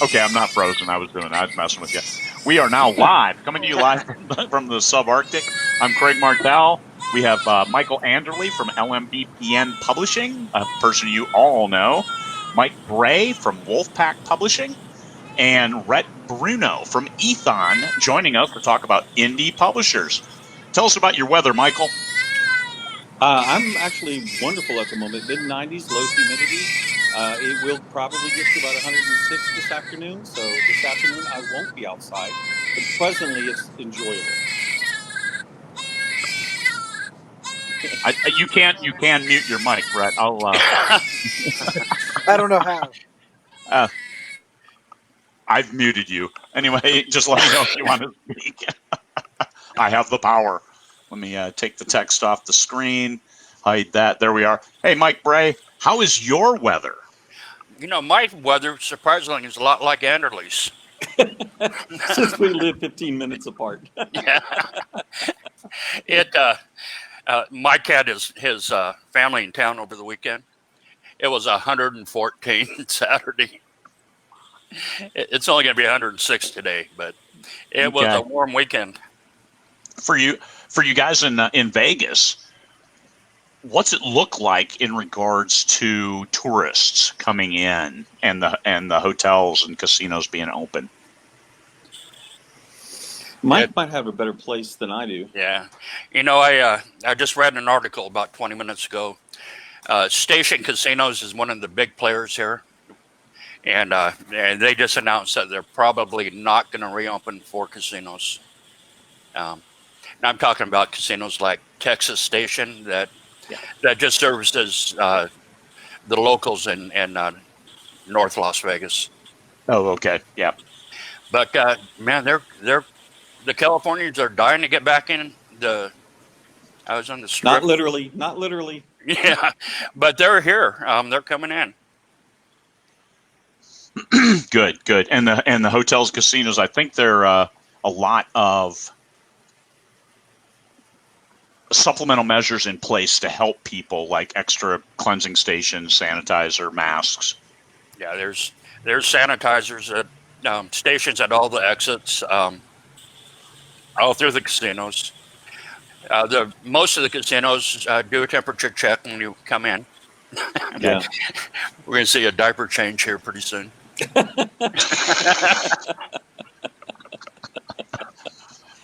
Okay, I'm not frozen. I was messing with you. We are now live, coming to you live from the subarctic. I'm Craig Martelle. We have Michael Anderle from LMBPN Publishing, a person you all know. Mike Bray from Wolfpack Publishing, and Rhett Bruno from Aethon joining us to talk about indie publishers. Tell us about your weather, Michael. I'm actually wonderful at the moment. Mid-90s, low humidity. It will probably get to about 106 this afternoon. So this afternoon I won't be outside, but presently it's enjoyable. You can mute your mic, Rhett. I don't know how. I've muted you. Anyway, just let me know if you want to speak. I have the power. Let me take the text off the screen, hide that. There we are. Hey, Mike Bray, how is your weather? You know, my weather, surprisingly, is a lot like Anderle's. Since we live 15 minutes apart. Yeah. Mike had his family in town over the weekend. It was 114 Saturday. It's only going to be 106 today, but it was a warm weekend. For you guys in Vegas, what's it look like in regards to tourists coming in and the hotels and casinos being open? Mike might have a better place than I do. Yeah. You know, I just read an article about 20 minutes ago. Station Casinos is one of the big players here. And they just announced that they're probably not going to reopen for casinos. And I'm talking about casinos like Texas Station that just services the locals in North Las Vegas. Oh, okay, yeah. But man, the Californians are dying to get back in. I was on the Strip. Not literally. Yeah, but they're here. They're coming in. Good. And the hotels, casinos, I think there are a lot of supplemental measures in place to help people, like extra cleansing stations, sanitizer, masks. Yeah, there's sanitizers at stations at all the exits, all through the casinos. Most of the casinos do a temperature check when you come in. Yeah. We're going to see a diaper change here pretty soon.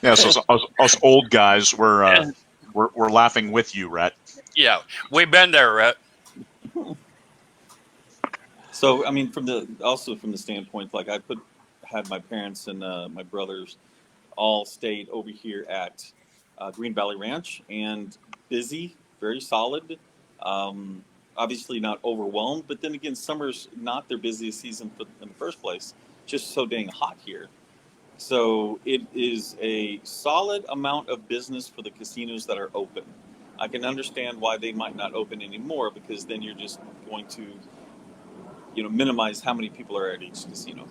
Yeah, so us old guys, we're laughing with you, Rhett. Yeah, we've been there, Rhett. So, I mean, from the standpoint, like had my parents and my brothers all stayed over here at Green Valley Ranch, and busy, very solid. Obviously not overwhelmed, but then again, summer's not their busiest season in the first place. Just so dang hot here. So it is a solid amount of business for the casinos that are open. I can understand why they might not open anymore, because then you're just going to, minimize how many people are at each casino.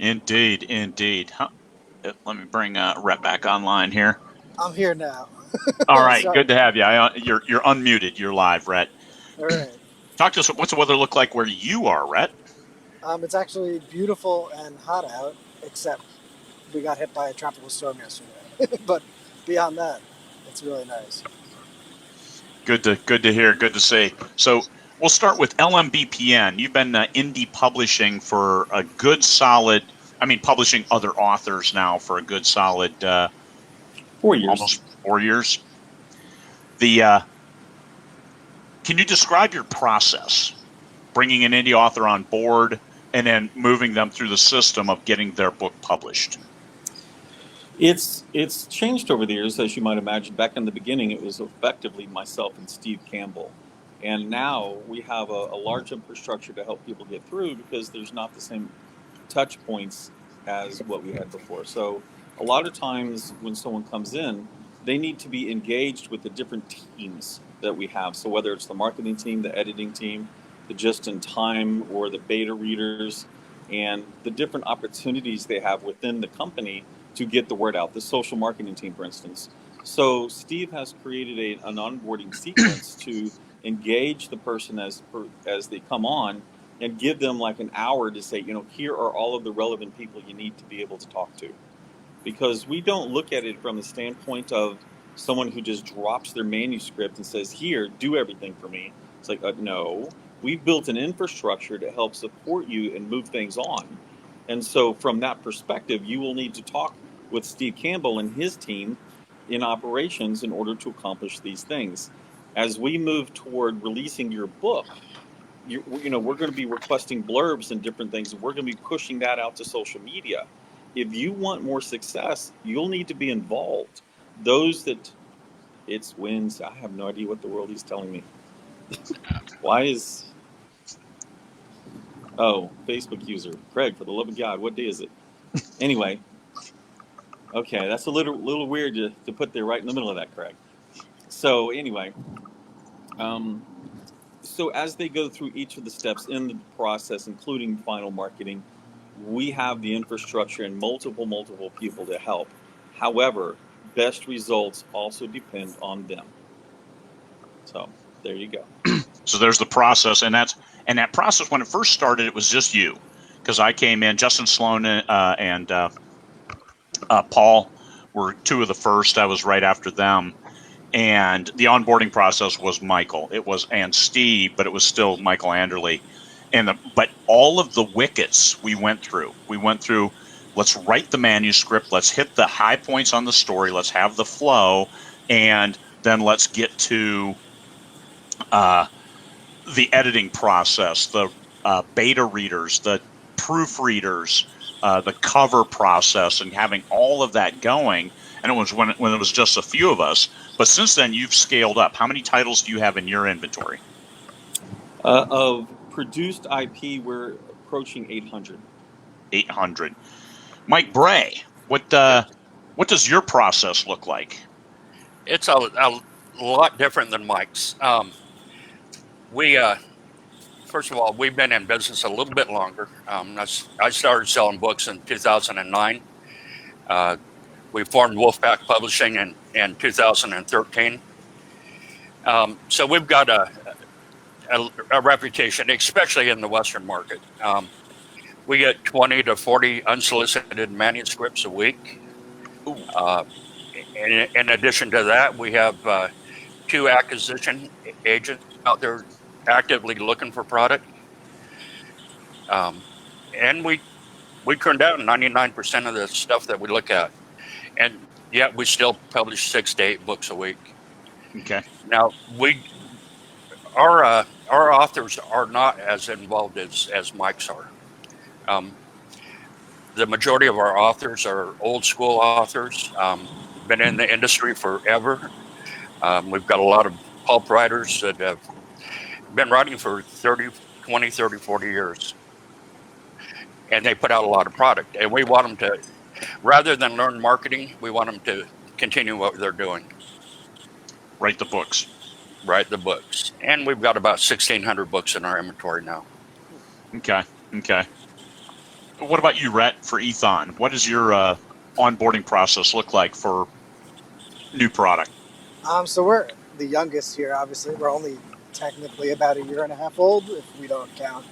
Indeed. Huh? Let me bring Rhett back online here. I'm here now. All right, good to have you. You're unmuted. You're live, Rhett. All right. Talk to us. What's the weather look like where you are, Rhett? It's actually beautiful and hot out, except we got hit by a tropical storm yesterday. But beyond that, it's really nice. Good to hear. Good to see. So we'll start with LMBPN. You've been indie publishing for a good solid. Publishing other authors now for a good solid 4 years. Almost 4 years. Can you describe your process, bringing an indie author on board and then moving them through the system of getting their book published? It's changed over the years, as you might imagine. Back in the beginning, it was effectively myself and Steve Campbell. And now we have a large infrastructure to help people get through, because there's not the same touch points as what we had before. So a lot of times when someone comes in, they need to be engaged with the different teams that we have. So whether it's the marketing team, the editing team, the just-in-time, or the beta readers, and the different opportunities they have within the company to get the word out, the social marketing team, for instance. So Steve has created an onboarding sequence to engage the person as they come on and give them like an hour to say, here are all of the relevant people you need to be able to talk to. Because we don't look at it from the standpoint of someone who just drops their manuscript and says, here, do everything for me. It's like, no, we've built an infrastructure to help support you and move things on. And so from that perspective, you will need to talk with Steve Campbell and his team in operations in order to accomplish these things. As we move toward releasing your book, we're going to be requesting blurbs and different things. We're going to be pushing that out to social media. If you want more success, you'll need to be involved. Those that it's wins, I have no idea what the world is telling me. Why is... Oh, Facebook user. Craig, for the love of God, what day is it? Anyway. Okay, that's a little weird to put there right in the middle of that, Craig. So anyway, so as they go through each of the steps in the process, including final marketing, we have the infrastructure and multiple people to help. However, best results also depend on them. So there you go. So there's the process, and that process, when it first started, it was just you, because I came in. Justin Sloan and Paul were two of the first. I was right after them, and the onboarding process was Michael. It was and Steve, but it was still Michael Anderle. But all of the wickets we went through. Let's write the manuscript. Let's hit the high points on the story. Let's have the flow, and then let's get to the editing process, the beta readers, the proofreaders, the cover process, and having all of that going. And it was when it was just a few of us. But since then, you've scaled up. How many titles do you have in your inventory? Of produced IP, we're approaching 800. 800. Mike Bray, what does your process look like? It's a lot different than Mike's. We first of all, we've been in business a little bit longer. I started selling books in 2009. We formed Wolfpack Publishing in 2013. So we've got a reputation, especially in the Western market. We get 20 to 40 unsolicited manuscripts a week. In addition to that, we have 2 acquisition agents out there actively looking for product. And we turn down 99% of the stuff that we look at. And yet we still publish 6 to 8 books a week. Okay. Now, our authors are not as involved as Mike's are. The majority of our authors are old school authors, been in the industry forever. We've got a lot of pulp writers that have been writing for 30, 40 years. And they put out a lot of product. And we want them to, rather than learn marketing, we want them to continue what they're doing. Write the books. Write the books. And we've got about 1,600 books in our inventory now. Okay. What about you, Rhett, for Aethon? What does your onboarding process look like for new product? So we're the youngest here, obviously. We're only technically about 1.5 years old, if we don't count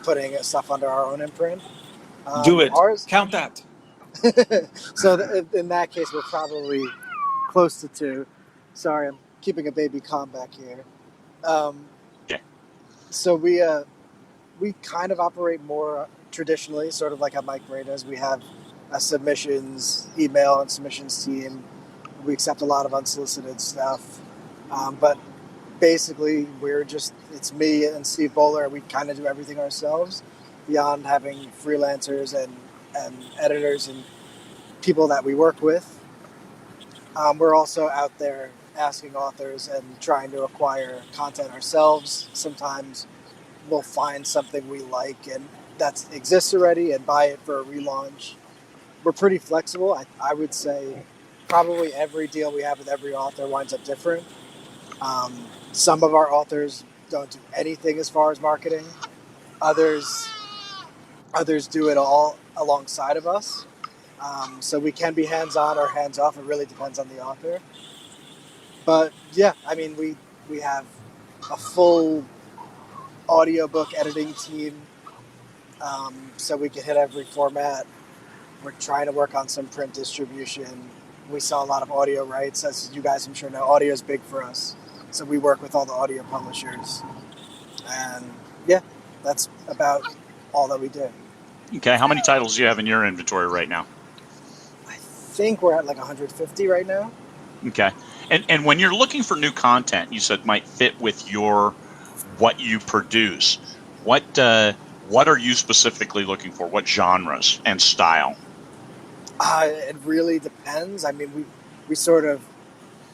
putting stuff under our own imprint. Do it. Count that. So in that case, we're probably close to 2. Sorry, I'm keeping a baby calm back here. Okay. So we kind of operate more traditionally, sort of like how Mike Bray does. We have a submissions email and submissions team. We accept a lot of unsolicited stuff. But basically, it's me and Steve Bowler. We kind of do everything ourselves beyond having freelancers and editors and people that we work with. We're also out there asking authors and trying to acquire content ourselves. Sometimes we'll find something we like and that exists already and buy it for a relaunch. We're pretty flexible. I would say probably every deal we have with every author winds up different. Some of our authors don't do anything as far as marketing. Others do it all alongside of us. So we can be hands-on or hands-off. It really depends on the author. But yeah, I mean, we have a full audiobook editing team, so we can hit every format. We're trying to work on some print distribution. We sell a lot of audio rights, as you guys I'm sure know. Audio is big for us, so we work with all the audio publishers. And yeah, that's about all that we do. Okay, how many titles do you have in your inventory right now? I think we're at like 150 right now. Okay, and when you're looking for new content, you said might fit with what you produce. What are you specifically looking for? What genres and style? It really depends. I mean, we sort of,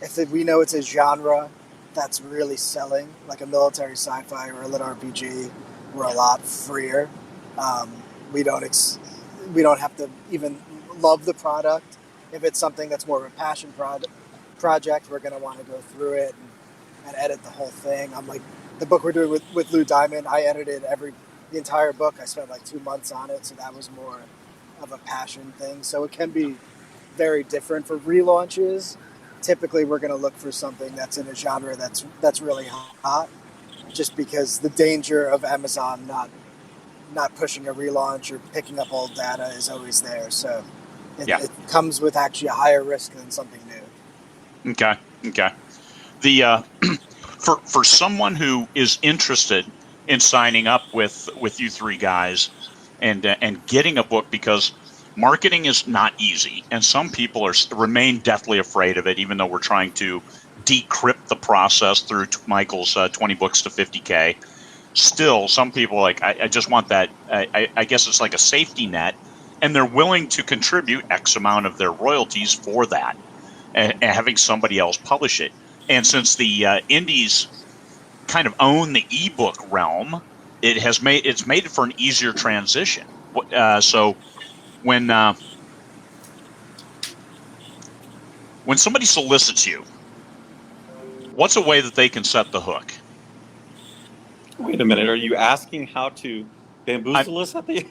if we know it's a genre that's really selling, like a military sci-fi or a lit RPG, we're a lot freer. We don't have to even love the product. If it's something that's more of a passion project, we're going to want to go through it and edit the whole thing. I'm like, the book we're doing with Lou Diamond, I edited the entire book. I spent like 2 months on it, so that was more of a passion thing. So it can be very different for relaunches. Typically, we're going to look for something that's in a genre that's really hot, just because the danger of Amazon not pushing a relaunch or picking up old data is always there. So it comes with actually a higher risk than something new. Okay. The for someone who is interested in signing up with you three guys and getting a book, because marketing is not easy, and some people remain deathly afraid of it, even though we're trying to decrypt the process through Michael's 20 books to 50K. Still, some people I just want that. I guess it's like a safety net, and they're willing to contribute X amount of their royalties for that, and having somebody else publish it. And since the indies kind of own the ebook realm, it's made it for an easier transition. So when somebody solicits you, what's a way that they can set the hook? Wait a minute. Are you asking how to bamboozle us at the?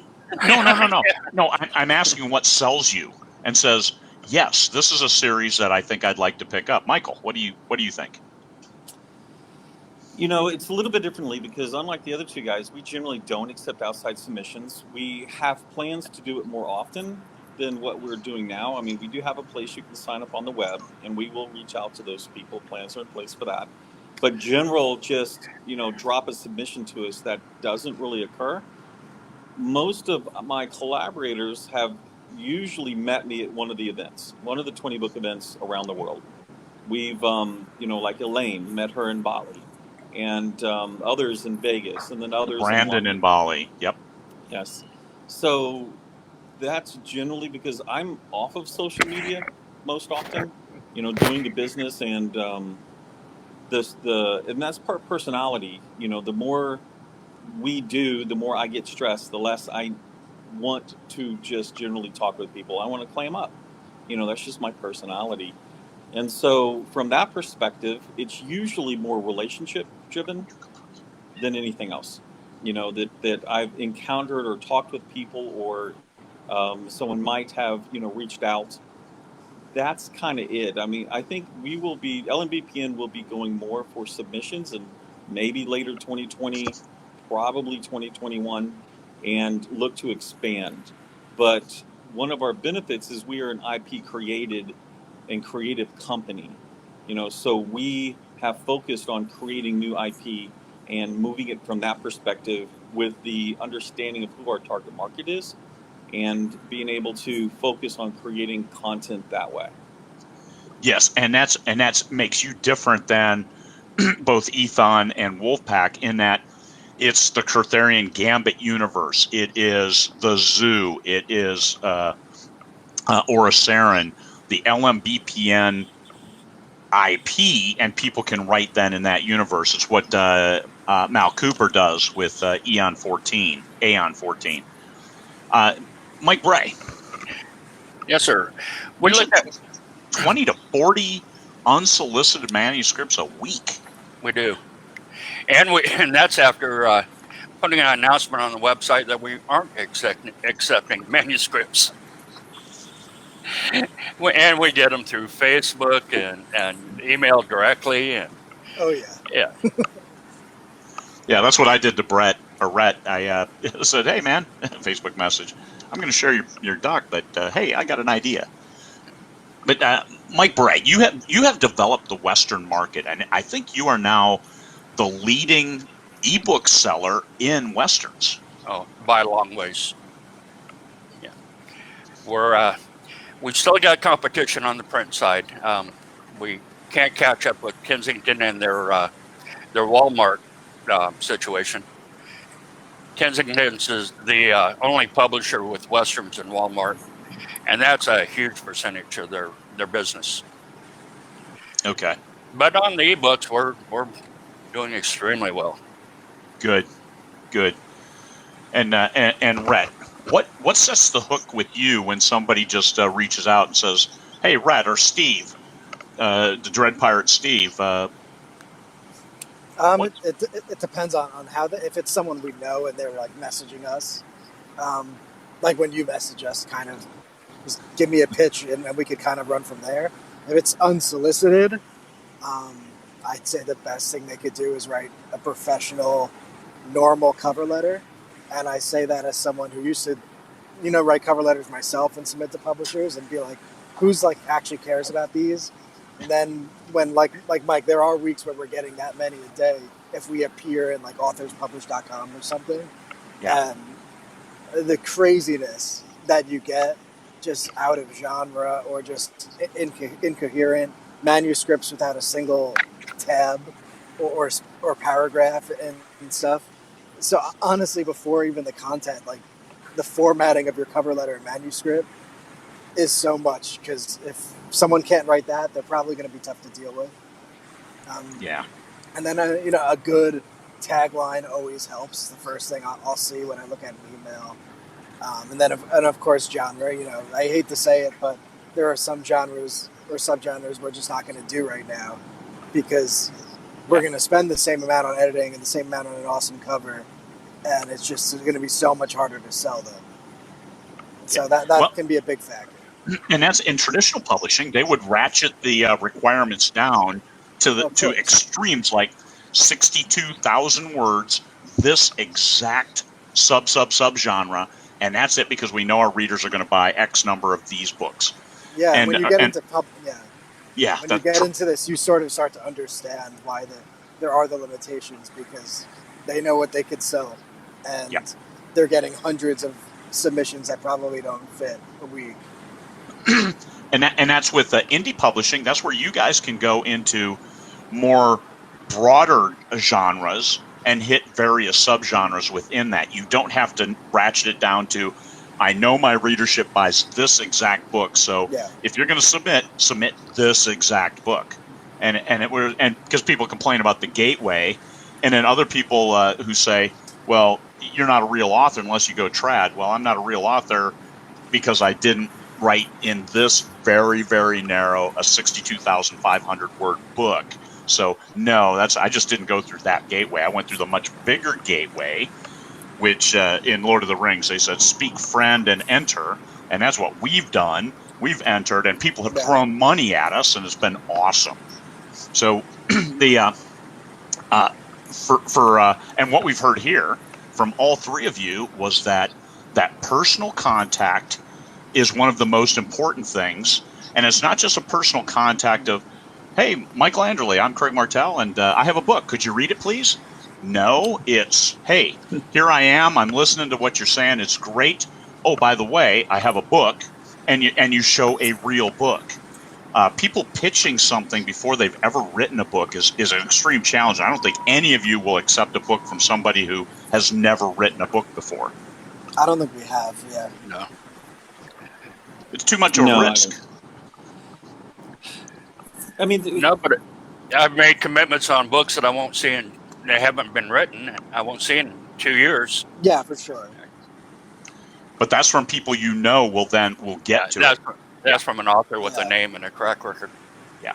No. I'm asking what sells you and says, yes, this is a series that I think I'd like to pick up. Michael, what do you think? It's a little bit differently, because unlike the other two guys, we generally don't accept outside submissions. We have plans to do it more often than what we're doing now. I mean, we do have a place you can sign up on the web, and we will reach out to those people. Plans are in place for that. But general, just, drop a submission to us, that doesn't really occur. Most of my collaborators have usually met me at one of the events, one of the 20 book events around the world. We've, like Elaine, met her in Bali, and others in Vegas, and then others Brandon in Bali. Yep. Yes. So that's generally because I'm off of social media most often, doing the business, and and that's part personality. The more we do, the more I get stressed, the less I want to just generally talk with people. I want to clam up. That's just my personality. And so from that perspective, it's usually more relationship driven than anything else. That I've encountered or talked with people, or someone might have, reached out. That's kind of it. I mean, I think LMBPN will be going more for submissions, and maybe later 2020, probably 2021, and look to expand. But one of our benefits is we are an IP created and creative company, so we have focused on creating new IP and moving it from that perspective, with the understanding of who our target market is, and being able to focus on creating content that way. Yes, and that's makes you different than both Aethon and Wolfpack, in that it's the Kurtherian Gambit universe. It is the Zoo. It is Orasarin, the LMBPN IP, and people can write then in that universe. It's what Mal Cooper does with Aeon 14. Mike Bray. Yes, sir. We look at 20 to 40 unsolicited manuscripts a week. We do, and that's after putting an announcement on the website that we aren't accepting manuscripts. And we get them through Facebook and email directly, and Oh yeah. yeah. Yeah, that's what I did to Rhett. I said, "Hey, man," Facebook message. I'm going to share your doc, but hey, I got an idea. But Mike Bray, you have developed the Western market, and I think you are now the leading ebook seller in Westerns. Oh, by a long ways. Yeah, we still got competition on the print side. We can't catch up with Kensington and their Walmart situation. Kensington's is the only publisher with Westerns and Walmart, and that's a huge percentage of their business. Okay. But on the ebooks, we're doing extremely well. Good. And Rhett, what sets the hook with you when somebody just reaches out and says, "Hey, Rhett or Steve, the Dread Pirate Steve"? It depends on how if it's someone we know and they're like messaging us, like when you message us, kind of just give me a pitch and we could kind of run from there. If it's unsolicited, I'd say the best thing they could do is write a professional, normal cover letter. And I say that as someone who used to, write cover letters myself and submit to publishers and be like, who's like actually cares about these? And then when like Mike, there are weeks where we're getting that many a day if we appear in like authorspublish.com or something. Yeah. And the craziness that you get just out of genre or just incoherent manuscripts without a single tab or paragraph and stuff. So honestly, before even the content, like the formatting of your cover letter and manuscript is so much, because if someone can't write that, they're probably going to be tough to deal with. Yeah. And then, a good tagline always helps. The first thing I'll see when I look at an email. And then, of course, genre. I hate to say it, but there are some genres or subgenres we're just not going to do right now because we're going to spend the same amount on editing and the same amount on an awesome cover, and it's just going to be so much harder to sell them. So that can be a big factor. And that's in traditional publishing. They would ratchet the requirements down to extremes like 62,000 words, this exact subgenre, and that's it because we know our readers are going to buy X number of these books. Yeah, and when you get into into this, you sort of start to understand why there are the limitations, because they know what they could sell, and they're getting hundreds of submissions that probably don't fit a week. And that's with indie publishing. That's where you guys can go into more broader genres and hit various subgenres within that. You don't have to ratchet it down to, I know my readership buys this exact book, so if you're going to submit this exact book. And because people complain about the gateway, and then other people who say, well, you're not a real author unless you go trad. Well, I'm not a real author because I didn't write in this very, very narrow, a 62,500 word book. So no, I just didn't go through that gateway. I went through the much bigger gateway, which in Lord of the Rings, they said, speak friend and enter. And that's what we've done. We've entered, and people have thrown money at us, and it's been awesome. So and what we've heard here from all three of you was that personal contact is one of the most important things. And it's not just a personal contact of, hey, Michael Anderle, I'm Craig Martelle, and I have a book. Could you read it, please? No, it's, hey, here I am. I'm listening to what you're saying. It's great. Oh, by the way, I have a book, and you show a real book. People pitching something before they've ever written a book is an extreme challenge. I don't think any of you will accept a book from somebody who has never written a book before. I don't think we have, No. It's too much of a risk. I mean, No, but I've made commitments on books that I won't see they haven't been written. I won't see in 2 years. Yeah, for sure. But that's from people will get to it. That's from an author with a name and a track record. Yeah.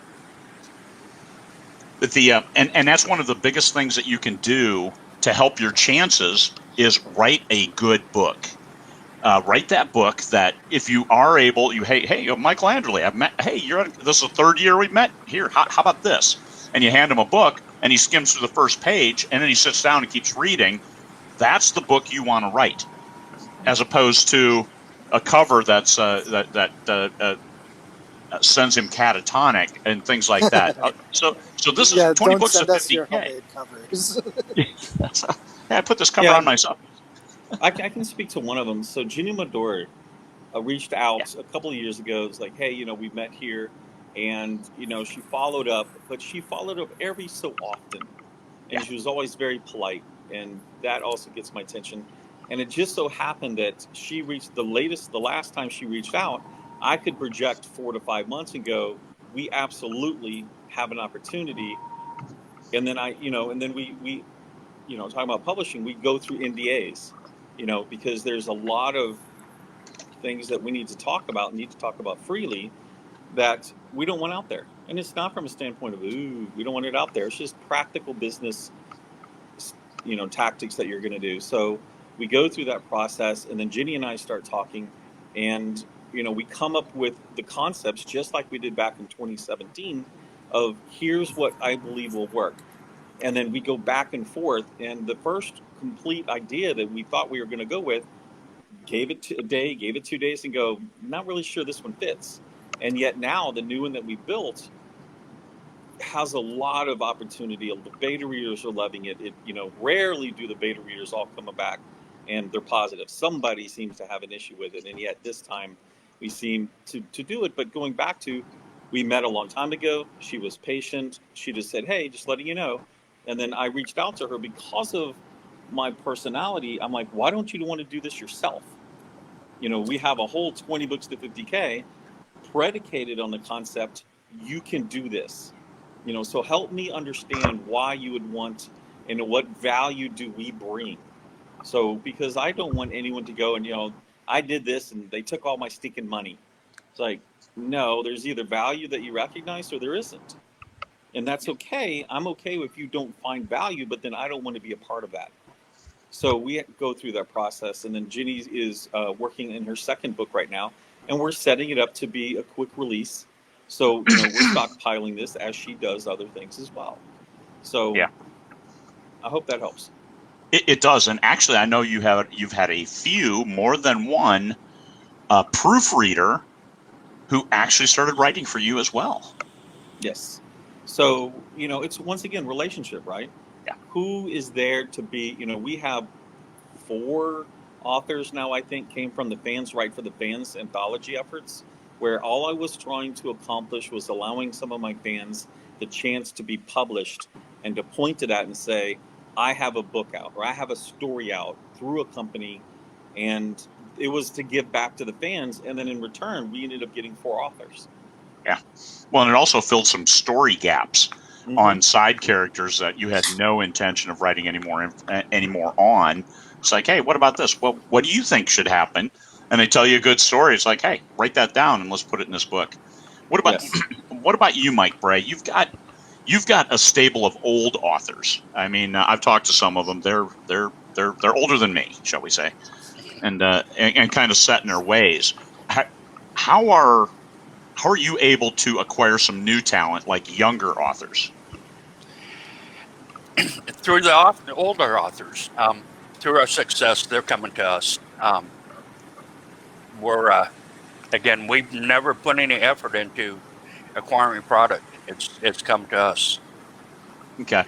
But and that's one of the biggest things that you can do to help your chances is write a good book. Write that book that if you are able, hey, Michael Anderle, I've met. Hey, this is the third year we've met. Here, how about this? And you hand them a book. and he skims through the first page, and then he sits down and keeps reading, that's the book you want to write, as opposed to a cover that's sends him catatonic and things like that. So this is 20 don't books to send us your 50K. homemade covers. Yeah, I put this cover on myself. I can speak to one of them. So Ginny Madore reached out a couple of years ago. It's like, hey, we met here, and she followed up, but she followed up every so often, and she was always very polite, and that also gets my attention. And it just so happened that she reached the last time she reached out, I could project 4 to 5 months and go, we absolutely have an opportunity. And then we talking about publishing, we go through NDAs, because there's a lot of things that we need to talk about freely that we don't want out there. And it's not from a standpoint of, we don't want it out there. It's just practical business, tactics that you're going to do. So we go through that process, and then Ginny and I start talking, and, we come up with the concepts just like we did back in 2017 of here's what I believe will work. And then we go back and forth, and the first complete idea that we thought we were going to go with, gave it a day, gave it 2 days, and go, not really sure this one fits. And yet now the new one that we built has a lot of opportunity. The beta readers are loving it. Rarely do the beta readers all come back and they're positive. Somebody seems to have an issue with it, and yet this time we seem to do it. But going back to, we met a long time ago. She was patient. She just said, hey, just letting you know. And then I reached out to her because of my personality. I'm like, why don't you want to do this yourself? We have a whole 20 books to 50K predicated on the concept, you can do this. So help me understand why you would want, and what value do we bring? So, because I don't want anyone to go and, I did this and they took all my stinking money. It's like, no, there's either value that you recognize or there isn't. And that's okay. I'm okay if you don't find value, but then I don't want to be a part of that. So we go through that process. And then Ginny is working in her second book right now, and we're setting it up to be a quick release. So, we're stockpiling this as she does other things as well. So yeah, I hope that helps. It does. And actually, I know you've had a few, more than one, proofreader who actually started writing for you as well. Yes. So, it's once again relationship, right? Yeah. Who is there to be, we have 4 authors now, I think, came from the Fans Write for the Fans anthology efforts, where all I was trying to accomplish was allowing some of my fans the chance to be published and to point to that and say, I have a book out, or I have a story out through a company. And it was to give back to the fans. And then in return, we ended up getting 4 authors. Yeah. Well, and it also filled some story gaps on side characters that you had no intention of writing anymore on. It's like, hey, what about this? Well, what do you think should happen? And they tell you a good story. It's like, hey, write that down and let's put it in this book. What about what about you, Mike Bray? You've got a stable of old authors. I mean, I've talked to some of them. They're older than me, shall we say, and kind of set in their ways. How are you able to acquire some new talent like younger authors? Through the older authors, through our success, they're coming to us. Again, we've never put any effort into acquiring product. It's come to us. Okay.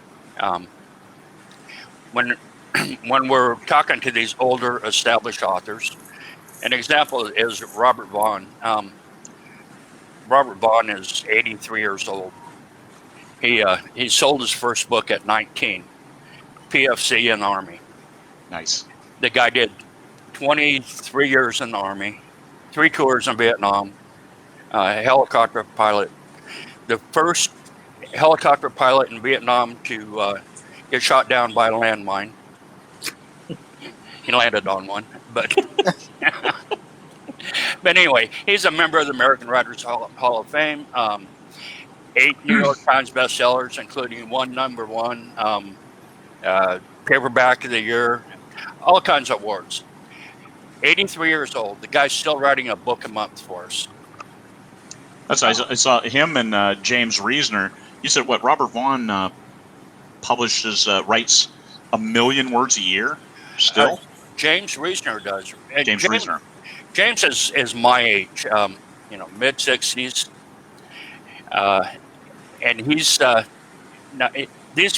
When we're talking to these older established authors, an example is Robert Vaughn. Robert Vaughn is 83 years old. He sold his first book at 19, PFC in the Army. Nice. The guy did 23 years in the Army, 3 tours in Vietnam, helicopter pilot. The first helicopter pilot in Vietnam to get shot down by a landmine. He landed on one, but but anyway, he's a member of the American Writers Hall of Fame. 8 New York Times bestsellers, including 1 #1, paperback of the year, all kinds of awards. 83 years old. The guy's still writing a book a month for us. I saw him and James Reasoner. You said what? Robert Vaughn publishes writes 1 million words a year still? James Reesner does. And James Reesner. James is my age, mid 60s, and he's now,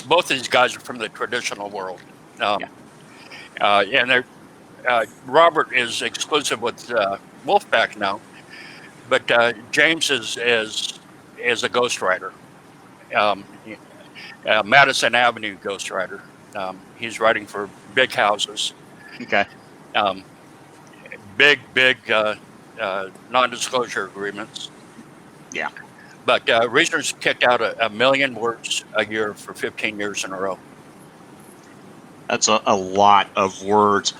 both of these guys are from the traditional world, and they're. Robert is exclusive with Wolfpack now, but James is a ghostwriter, Madison Avenue ghostwriter. He's writing for big houses. Okay. Big non-disclosure agreements. Yeah. But Reesner's kicked out 1 million words a year for 15 years in a row. That's a lot of words.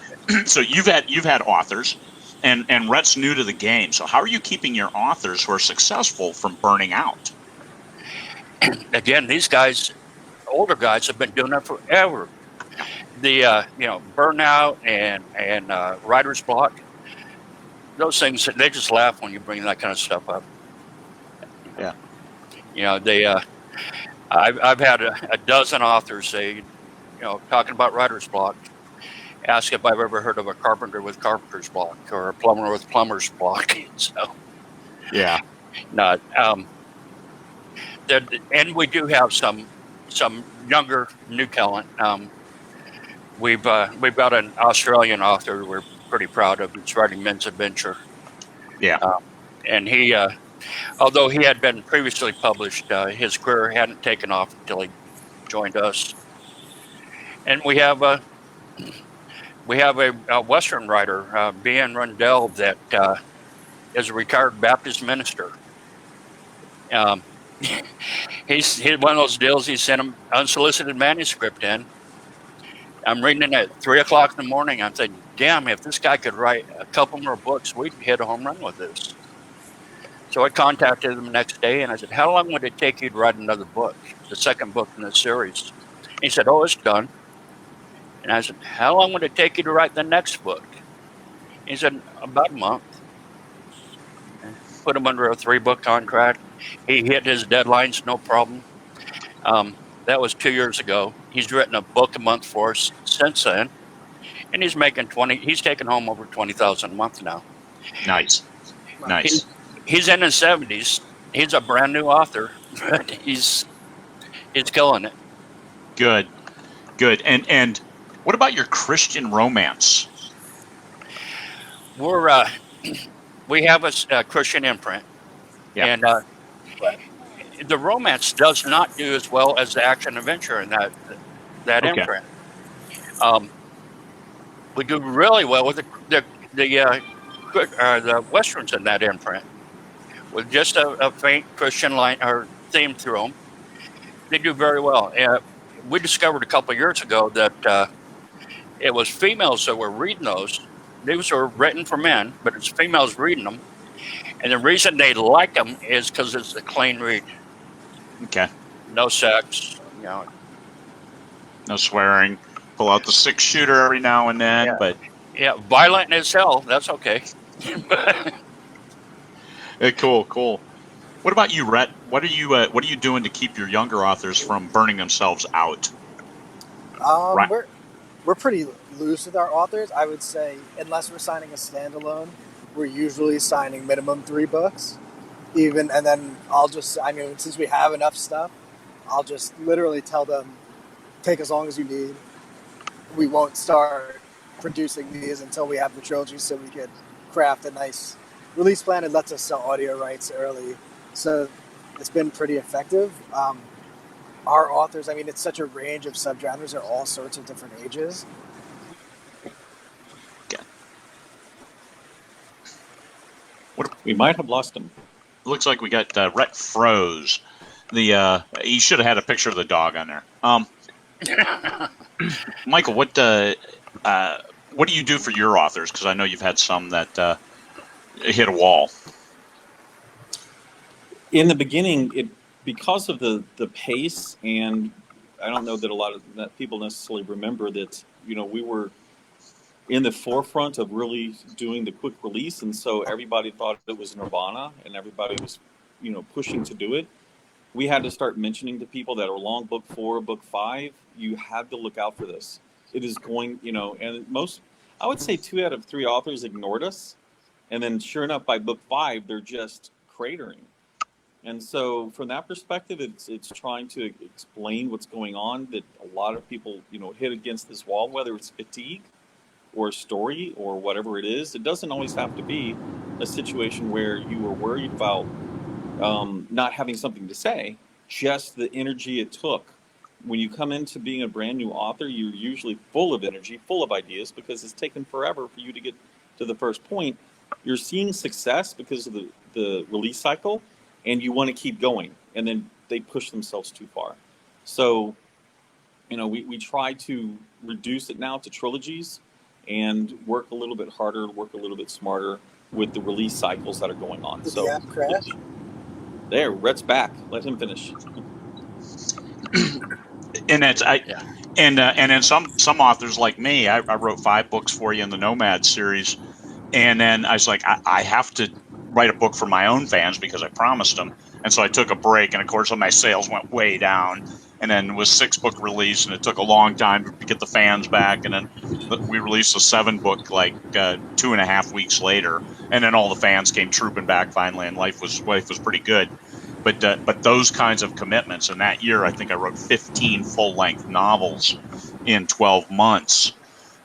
So you've had authors, and Rhett's new to the game. So how are you keeping your authors who are successful from burning out? Again, these guys, older guys, have been doing it forever. The burnout and writer's block, those things, they just laugh when you bring that kind of stuff up. Yeah. They I've had a dozen authors say, talking about writer's block, ask if I've ever heard of a carpenter with carpenter's block or a plumber with plumber's block. So, yeah, not. And we do have some younger new talent. We've got an Australian author we're pretty proud of. He's writing men's adventure. Yeah, and he, although he had been previously published, his career hadn't taken off until he joined us. And we have a Western writer, B.N. Rundell, that is a retired Baptist minister. He's one of those deals. He sent him unsolicited manuscript in. I'm reading it at 3:00 in the morning. I'm thinking, damn, if this guy could write a couple more books, we'd hit a home run with this. So I contacted him the next day and I said, how long would it take you to write another book, the second book in the series? He said, oh, it's done. And I said, how long would it take you to write the next book? He said, about a month. Put him under a 3-book contract. He hit his deadlines, no problem. That was 2 years ago. He's written a book a month for us since then. And he's making he's taking home over $20,000 a month now. Nice. He's in his 70s. He's a brand new author, but he's killing it. Good. And what about your Christian romance? We have a Christian imprint, and the romance does not do as well as the action adventure in that imprint. We do really well with the westerns in that imprint, with just a faint Christian line or theme through them. They do very well. We discovered a couple of years ago that it was females that were reading those. These were written for men, but it's females reading them. And the reason they like them is because it's a clean read. Okay. No sex, No swearing. Pull out the 6-shooter every now and then, but violent as hell. That's okay. Cool. What about you, Rhett? What are you doing to keep your younger authors from burning themselves out? Right. We're pretty loose with our authors. I would say, unless we're signing a standalone, we're usually signing minimum 3 books. And then since we have enough stuff, I'll just literally tell them, take as long as you need. We won't start producing these until we have the trilogy, so we could craft a nice release plan. It lets us sell audio rights early. So it's been pretty effective. Our authors, it's such a range of subgenres. They're all sorts of different ages. Okay. We might have lost him. Looks like we got Rhett froze. He should have had a picture of the dog on there. Michael, what do you do for your authors? Because I know you've had some that hit a wall. In the beginning, because of the pace, and I don't know that a lot of people necessarily remember that, we were in the forefront of really doing the quick release, and so everybody thought it was nirvana, and everybody was, pushing to do it. we had to start mentioning to people that are along book 4, book 5, you have to look out for this. It is going, and I would say 2 out of 3 authors ignored us. And then sure enough, by book 5, they're just cratering. And so from that perspective, it's trying to explain what's going on, that a lot of people, hit against this wall, whether it's fatigue or story or whatever it is. It doesn't always have to be a situation where you were worried about not having something to say, just the energy it took. When you come into being a brand new author, you're usually full of energy, full of ideas, because it's taken forever for you to get to the first point. You're seeing success because of the release cycle, and you want to keep going, and then they push themselves too far. So, we try to reduce it now to trilogies and work a little bit harder, work a little bit smarter with the release cycles that are going on. Did So the app crash? There, Rhett's back. Let him finish. And it's Yeah. and then some authors like me, I wrote 5 books for you in the Nomad series, and then I was like, I have to write a book for my own fans because I promised them, and so I took a break, and of course my sales went way down, and then it was 6-book release, and it took a long time to get the fans back, and then we released a 7-book like 2.5 weeks later, and then all the fans came trooping back finally, and life was pretty good. But those kinds of commitments, and that year I think I wrote 15 full-length novels in 12 months,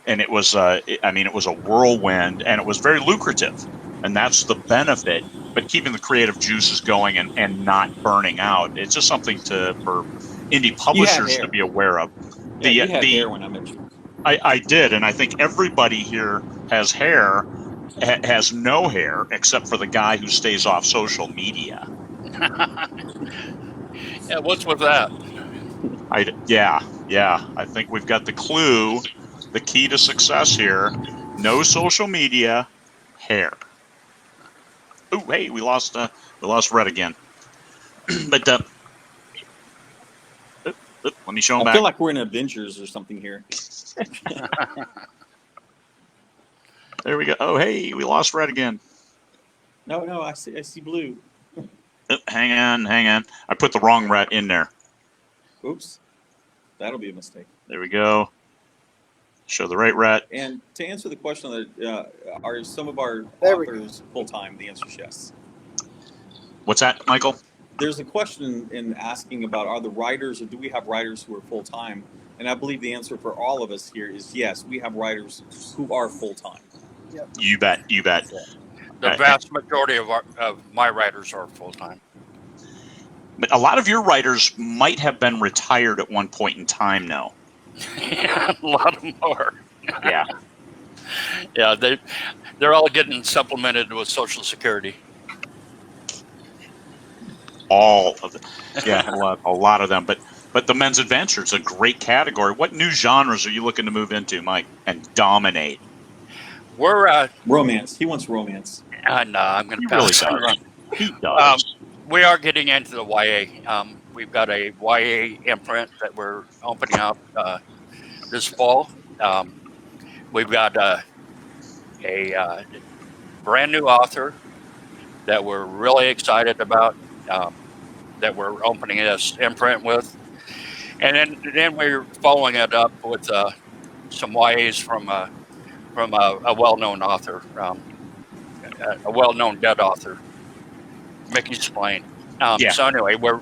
and it was it was a whirlwind, and it was very lucrative, and that's the benefit. But keeping the creative juices going and not burning out, it's just something for indie publishers to be aware of. Yeah, you had hair when I met you. I did, and I think everybody here has hair, has no hair except for the guy who stays off social media. Yeah, what's with that? I think we've got the clue, the key to success here. No social media, hair. Oh, hey, we lost Red again. But let me show him I back. feel like we're in Avengers or something here. There we go. Oh, hey, we lost Red again. No, I see blue. Oh, hang on. I put the wrong Red in there. Oops, that'll be a mistake. There we go. Show the right Red. And to answer the question, are some of our There we authors full-time? The answer is yes. What's that, Michael? There's a question in asking about, are the writers, or do we have writers who are full-time? And I believe the answer for all of us here is yes, we have writers who are full-time. Yep. You bet. The vast majority of my writers are full-time. But a lot of your writers might have been retired at one point in time now. Yeah, a lot of them are. Yeah. Yeah, they're all getting supplemented with Social Security. All of them. Yeah, a lot of them. But the men's adventure is a great category. What new genres are you looking to move into, Mike, and dominate? We're Romance. He wants romance. no, I'm going to Really pass. does. He does. We are getting into the YA. We've got a YA imprint that we're opening up this fall. We've got a brand new author that we're really excited about, that we're opening this imprint with. And then we're following it up with some YAs from a well-known author, a well-known dead author, Mickey Splain. So anyway, we're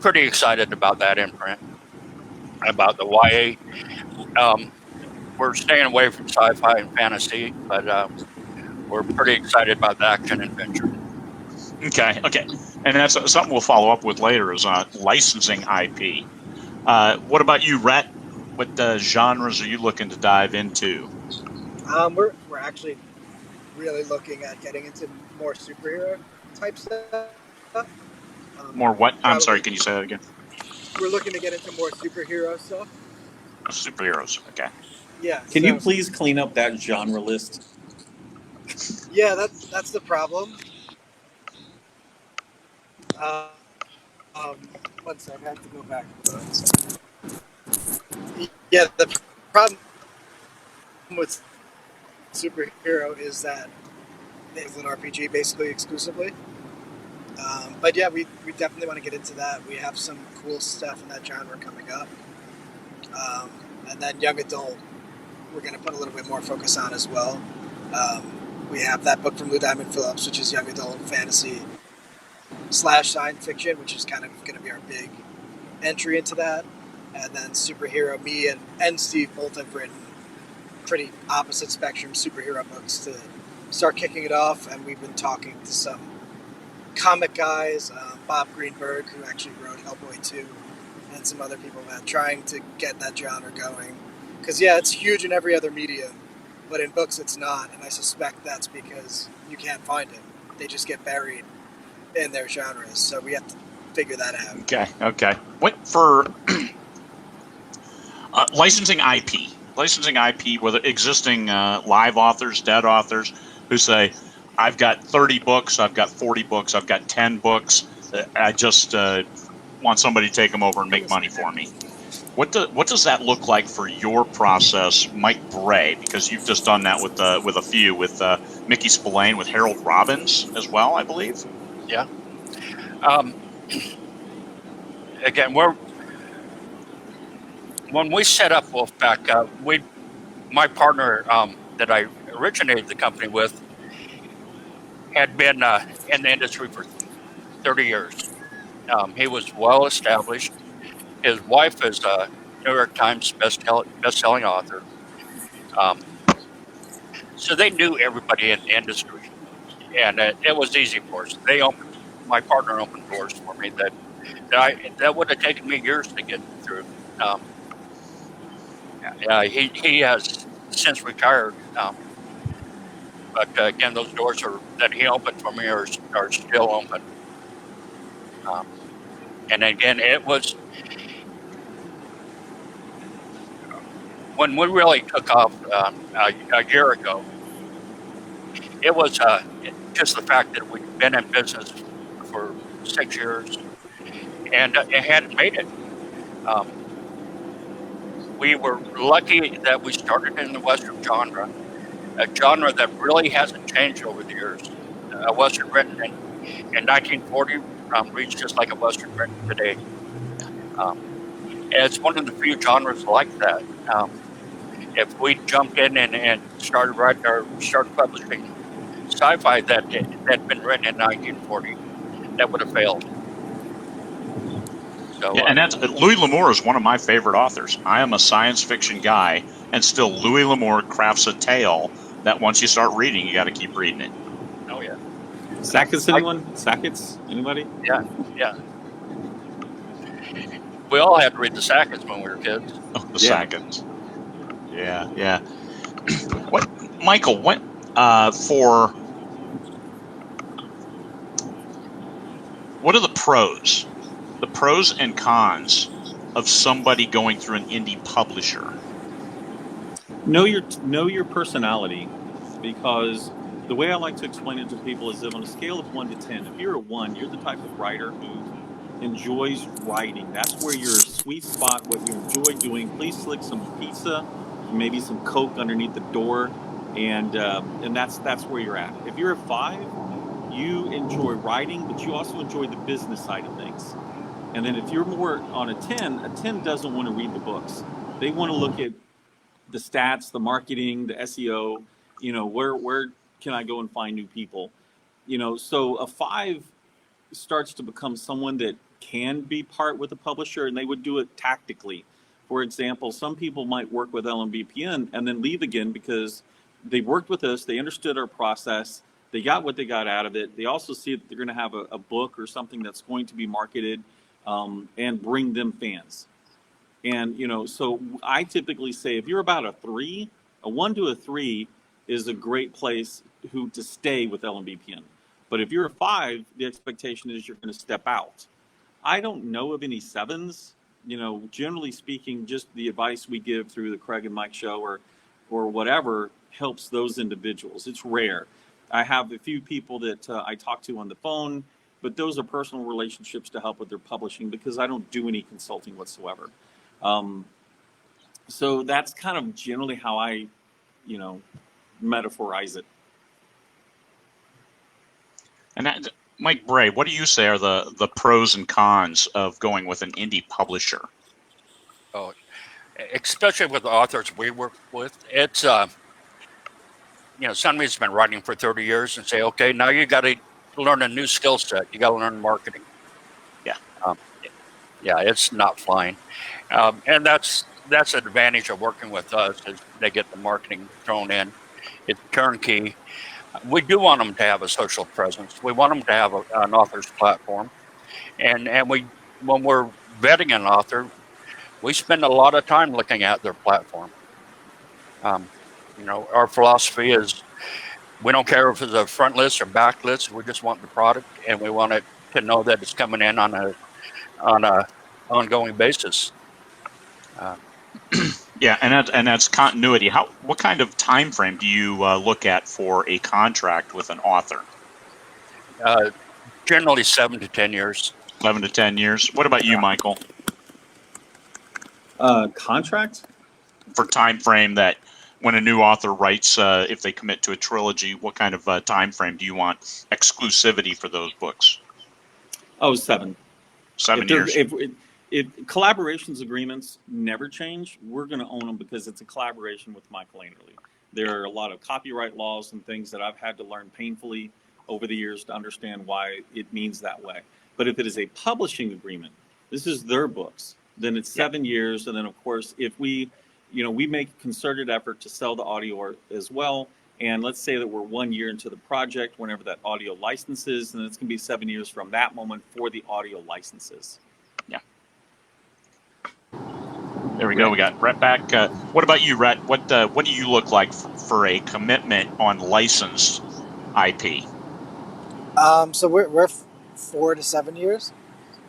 pretty excited about that imprint, about the YA. We're staying away from sci-fi and fantasy, but we're pretty excited about the action adventure. Okay. And that's something we'll follow up with later is licensing IP. What about you, Rhett? What genres are you looking to dive into? We're actually really looking at getting into more superhero type stuff. More what? I'm sorry, can you say that again? We're looking to get into more superhero stuff. Superheroes. Okay. Yeah. Can you please clean up that genre list? Yeah, that's the problem. One sec, I have to go back. Yeah, the problem with superhero is that it's an RPG basically exclusively. But yeah, we definitely want to get into that. We have some cool stuff in that genre coming up. And then young adult, we're going to put a little bit more focus on as well. We have that book from Lou Diamond Phillips, which is young adult fantasy / science fiction, which is kind of going to be our big entry into that. And then superhero, me and Steve both have written pretty opposite spectrum superhero books to start kicking it off. And we've been talking to some comic guys, Bob Greenberg, who actually wrote Hellboy 2, and some other people that trying to get that genre going. Because, yeah, it's huge in every other medium, but in books it's not, and I suspect that's because you can't find it. They just get buried in their genres, so we have to figure that out. Okay. What for licensing IP, whether existing live authors, dead authors, who say, I've got 30 books, I've got 40 books, I've got 10 books, I just want somebody to take them over and make money for me. What does that look like for your process, Mike Bray? Because you've just done that with a few, with Mickey Spillane, with Harold Robbins as well, I believe. Yeah. Again, when we set up Wolfpack, my partner that I originated the company with had been in the industry for 30 years. He was well established. His wife is a New York Times best-selling author. So they knew everybody in the industry, and it was easy for us. My partner opened doors for me that would have taken me years to get through. He has since retired, but again, those doors that he opened for me are still open. And again, it was when we really took off a year ago. It was just the fact that we'd been in business for 6 years and it hadn't made it. We were lucky that we started in the Western genre, a genre that really hasn't changed over the years. A Western written in 1940 reads just like a Western written today. And it's one of the few genres like that. If we jumped in and started writing or started publishing sci-fi that had been written in 1940, that would have failed. So, Yeah, and that's Louis L'Amour is one of my favorite authors. I am a science fiction guy, and still Louis L'Amour crafts a tale that once you start reading, you got to keep reading it. oh yeah. Sackets, anyone? Sackets? Anybody? Yeah. We all had to read the Sackets when we were kids. Oh, the Sackets. Yeah. Michael, for what are the pros and cons of somebody going through an indie publisher? Know your personality, because the way I like to explain it to people is that on a scale of 1 to 10, if you're a 1, you're the type of writer who enjoys writing. That's where your sweet spot, what you enjoy doing. Please slick some pizza, maybe some Coke underneath the door, and that's where you're at. If you're a 5, you enjoy writing, but you also enjoy the business side of things. And then if you're more on a 10 doesn't want to read the books. They want to look at the stats, the marketing, the SEO, where can I go and find new people? So a 5 starts to become someone that can be part with a publisher, and they would do it tactically. For example, some people might work with LMBPN and then leave again because they worked with us, they understood our process, they got what they got out of it. They also see that they're going to have a book or something that's going to be marketed and bring them fans. And, so I typically say if you're about a 3, a 1 to a 3 is a great place to stay with LMBPN. But if you're a 5, the expectation is you're going to step out. I don't know of any 7s. Generally speaking, just the advice we give through the Craig and Mike show or whatever helps those individuals. It's rare. I have a few people that I talk to on the phone, but those are personal relationships to help with their publishing because I don't do any consulting whatsoever. So that's kind of generally how I, metaphorize it. And Mike Bray, what do you say are the pros and cons of going with an indie publisher? Oh, especially with the authors we work with, it's somebody's been writing for 30 years and say, okay, now you got to learn a new skill set. You got to learn marketing. Yeah. Um, yeah, it's not flying. And that's the advantage of working with us is they get the marketing thrown in. It's turnkey. We do want them to have a social presence. We want them to have an author's platform. And when we're vetting an author, we spend a lot of time looking at their platform. Our philosophy is we don't care if it's a front list or back list. We just want the product, and we want it to know that it's coming in on a ongoing basis. Yeah, and that's continuity. What kind of time frame do you look at for a contract with an author? Generally 7 to 10 years. 11 to 10 years. What about you, Michael? Contract? For time frame that when a new author writes, if they commit to a trilogy, what kind of time frame do you want exclusivity for those books? Oh, 7. 7 years. If collaborations agreements never change, we're going to own them because it's a collaboration with Michael Anderle. There are a lot of copyright laws and things that I've had to learn painfully over the years to understand why it means that way. But if it is a publishing agreement, this is their books, then it's 7 years. And then, of course, if we make a concerted effort to sell the audio as well. And let's say that we're 1 year into the project, whenever that audio licenses, and it's going to be 7 years from that moment for the audio licenses. Yeah. There we go. We got Rhett back. What about you, Rhett? What do you look like for a commitment on licensed IP? So we're 4 to 7 years.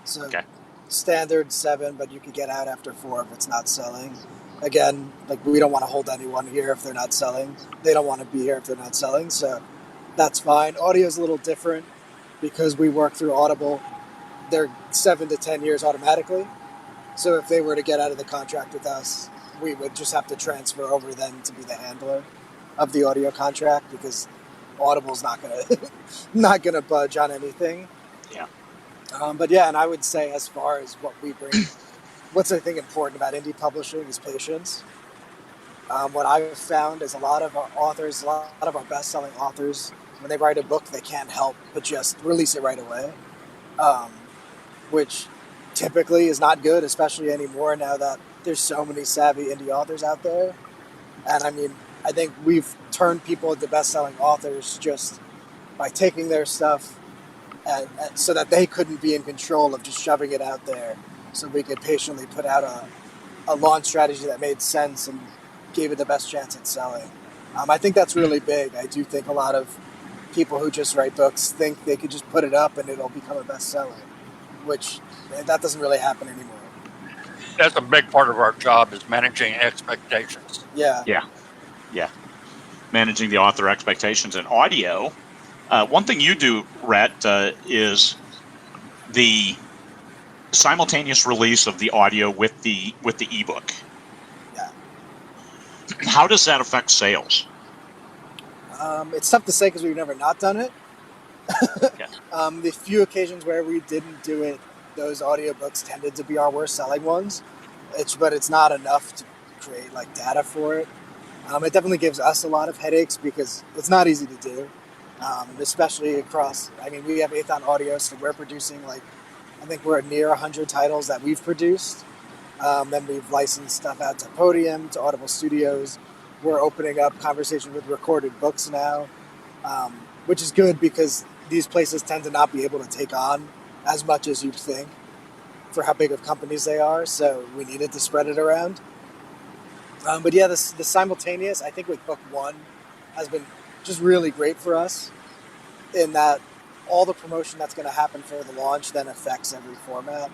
So okay. Standard 7, but you could get out after 4 if it's not selling. Again, like we don't want to hold anyone here if they're not selling. They don't want to be here if they're not selling. So that's fine. Audio is a little different because we work through Audible. They're 7 to 10 years automatically. So if they were to get out of the contract with us, we would just have to transfer over them to be the handler of the audio contract because Audible's not gonna budge on anything. Yeah. But yeah, and I would say as far as what we bring, what's I think important about indie publishing is patience. What I've found is a lot of our best-selling authors, when they write a book, they can't help but just release it right away, which typically is not good, especially anymore now that there's so many savvy indie authors out there. And I mean, I think we've turned people into best-selling authors just by taking their stuff and so that they couldn't be in control of just shoving it out there. So we could patiently put out a launch strategy that made sense and gave it the best chance at selling. I think that's really big. I do think a lot of people who just write books think they could just put it up and it'll become a bestseller, which that doesn't really happen anymore. That's a big part of our job is managing expectations. Yeah. Managing the author expectations in audio. One thing you do, Rhett, is the simultaneous release of the audio with the ebook. Yeah. How does that affect sales? It's tough to say because we've never not done it. The few occasions where we didn't do it, those audiobooks tended to be our worst selling ones. But it's not enough to create like data for it. It definitely gives us a lot of headaches because it's not easy to do, especially across. I mean, we have Aethon Audio, so we're producing I think we're near 100 titles that we've produced. Then we've licensed stuff out to Podium, to Audible Studios. We're opening up conversation with recorded books now, which is good because these places tend to not be able to take on as much as you'd think for how big of companies they are. So we needed to spread it around. But yeah, the simultaneous, I think with book 1 has been just really great for us in that all the promotion that's going to happen for the launch then affects every format.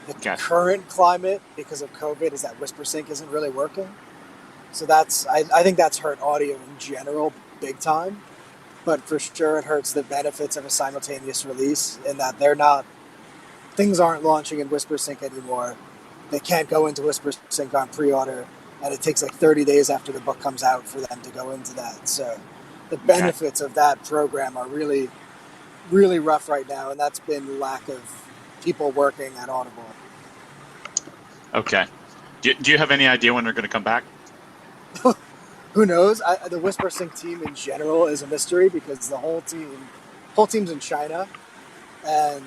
The current climate, because of COVID, is that WhisperSync isn't really working. So I think that's hurt audio in general big time. But for sure, it hurts the benefits of a simultaneous release in that things aren't launching in WhisperSync anymore. They can't go into WhisperSync on pre-order, and it takes 30 days after the book comes out for them to go into that. So the benefits of that program are really really rough right now, and that's been lack of people working at Audible. Okay. Do you have any idea when they're going to come back? Who knows? The Whisper Sync team in general is a mystery because the whole team's in China, and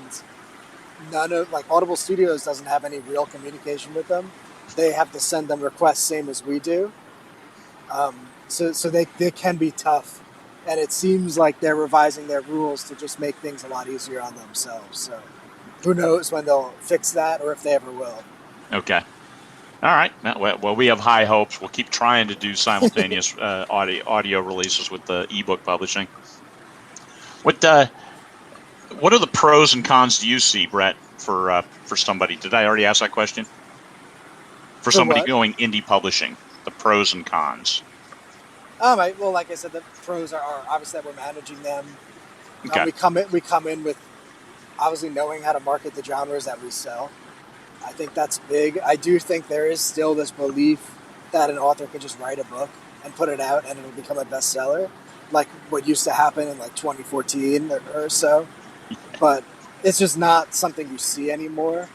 none of Audible Studios doesn't have any real communication with them. They have to send them requests, same as we do. So they can be tough, and it seems like they're revising their rules to just make things a lot easier on themselves. So who knows when they'll fix that or if they ever will. Okay. All right. Well, we have high hopes. We'll keep trying to do simultaneous audio releases with the ebook publishing. What are the pros and cons do you see, Brett, for somebody? Did I already ask that question? For somebody going indie publishing, the pros and cons. Well, like I said, the pros are obviously that we're managing them. Okay. We come in with obviously knowing how to market the genres that we sell. I think that's big. I do think there is still this belief that an author could just write a book and put it out and it'll become a bestseller, like what used to happen in 2014 or so. But it's just not something you see anymore.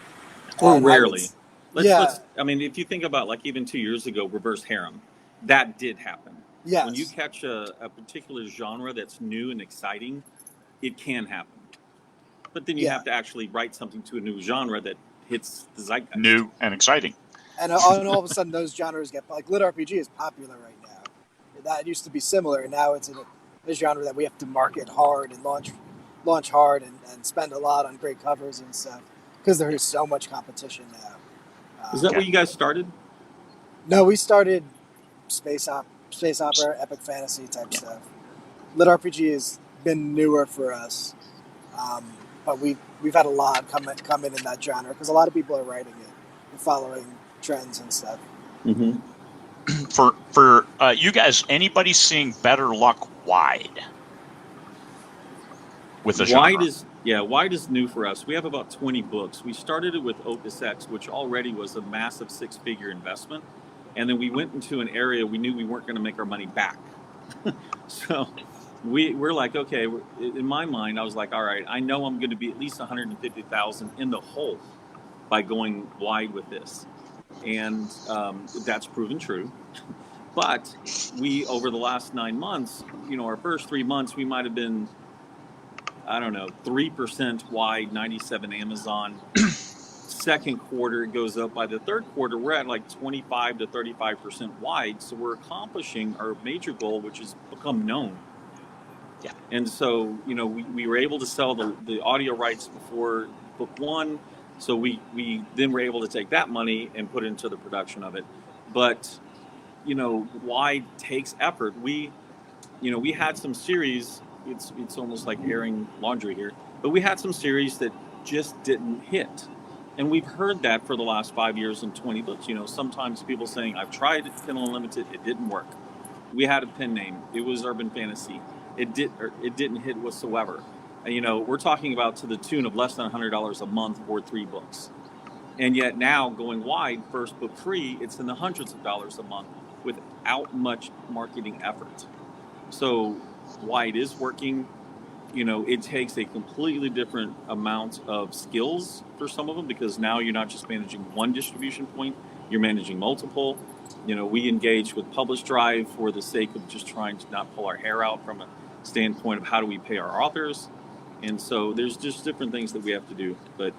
Or rarely. I mean, if you think about even 2 years ago, reverse harem, that did happen. Yes. When you catch a particular genre that's new and exciting, it can happen. But then you have to actually write something to a new genre that hits the zeitgeist. New and exciting. And all of a sudden those genres get, lit RPG is popular right now. That used to be similar, and now it's in a genre that we have to market hard and launch hard and spend a lot on great covers and stuff because there is so much competition now. Is that where you guys started? No, we started space opera, epic fantasy type stuff. Lit RPG has been newer for us, but we've had a lot come in that genre because a lot of people are writing it and following trends and stuff. Mm-hmm. For you guys, anybody seeing better luck wide with the genre? Wide is new for us. We have about 20 books. We started it with Opus X, which already was a massive 6-figure investment. And then we went into an area we knew we weren't going to make our money back. So we're like, okay, in my mind, I was like, all right, I know I'm going to be at least $150,000 in the hole by going wide with this. And that's proven true. But we, over the last 9 months, our first 3 months, we might have been, 3% wide, 97 Amazon. Second quarter, it goes up. By the third quarter, we're at 25 to 35% wide. So we're accomplishing our major goal, which is become known. Yeah. And so, we were able to sell the audio rights before book 1. So we then were able to take that money and put it into the production of it. But, wide takes effort. We had some series, it's almost like airing laundry here, but we had some series that just didn't hit. And we've heard that for the last 5 years in 20 books. Sometimes people saying, I've tried Kindle Unlimited, it didn't work. We had a pen name. It was urban fantasy. It didn't hit whatsoever. We're talking about to the tune of less than $100 a month for 3 books. And yet now going wide, first book free, it's in the hundreds of dollars a month without much marketing effort. So wide is working. It takes a completely different amount of skills for some of them because now you're not just managing one distribution point, you're managing multiple. We engage with Publish Drive for the sake of just trying to not pull our hair out from a standpoint of how do we pay our authors. And so there's just different things that we have to do, but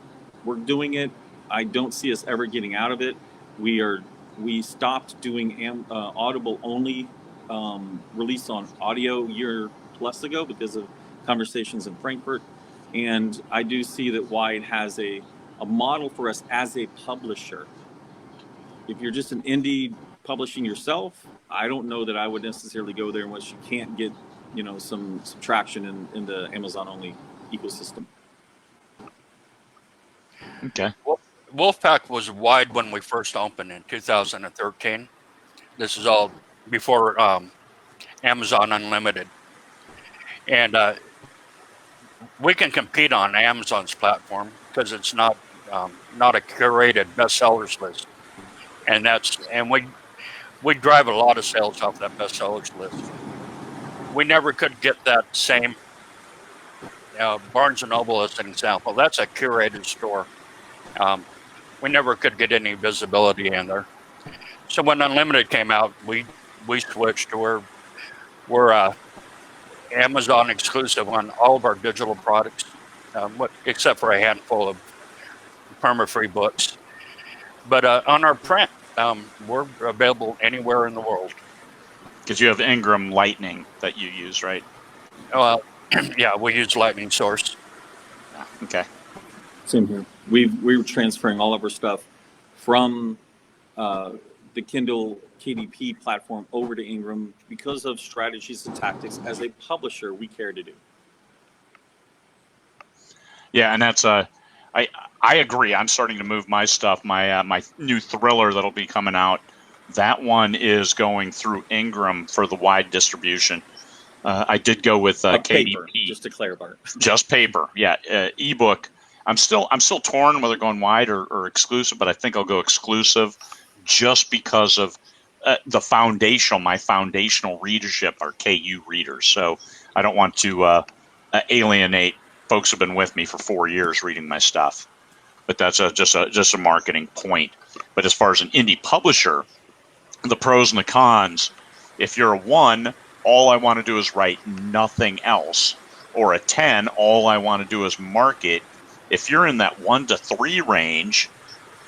we're doing it. I don't see us ever getting out of it. We stopped doing Audible only release on audio a year plus ago because of conversations in Frankfurt. And I do see that Wide has a model for us as a publisher. If you're just an indie publishing yourself, I don't know that I would necessarily go there unless you can't get, some traction in the Amazon only ecosystem. Okay. Wolfpack was wide when we first opened in 2013. This is all before Amazon Unlimited. And we can compete on Amazon's platform because it's not a curated bestsellers list. And we drive a lot of sales off that bestsellers list. We never could get that same Barnes & Noble as an example, that's a curated store. We never could get any visibility in there. So when Unlimited came out, we switched to we're Amazon exclusive on all of our digital products, except for a handful of perma-free books. But on our print, we're available anywhere in the world. Because you have Ingram Lightning that you use, right? Well, yeah, we use Lightning Source. Okay. Same here. We're transferring all of our stuff from the Kindle KDP platform over to Ingram because of strategies and tactics as a publisher we care to do. Yeah, and that's I agree. I'm starting to move my stuff. My new thriller that'll be coming out. That one is going through Ingram for the wide distribution. I did go with KDP. Paper, just to clarify. Just paper, yeah. Ebook. I'm still torn whether going wide or exclusive, but I think I'll go exclusive just because of the foundational. My foundational readership are KU readers, so I don't want to alienate folks who've been with me for 4 years reading my stuff. But that's just a marketing point. But as far as an indie publisher, the pros and the cons. If you're a 1, all I want to do is write, nothing else. Or a 10, all I want to do is market. If you're in that 1 to 3 range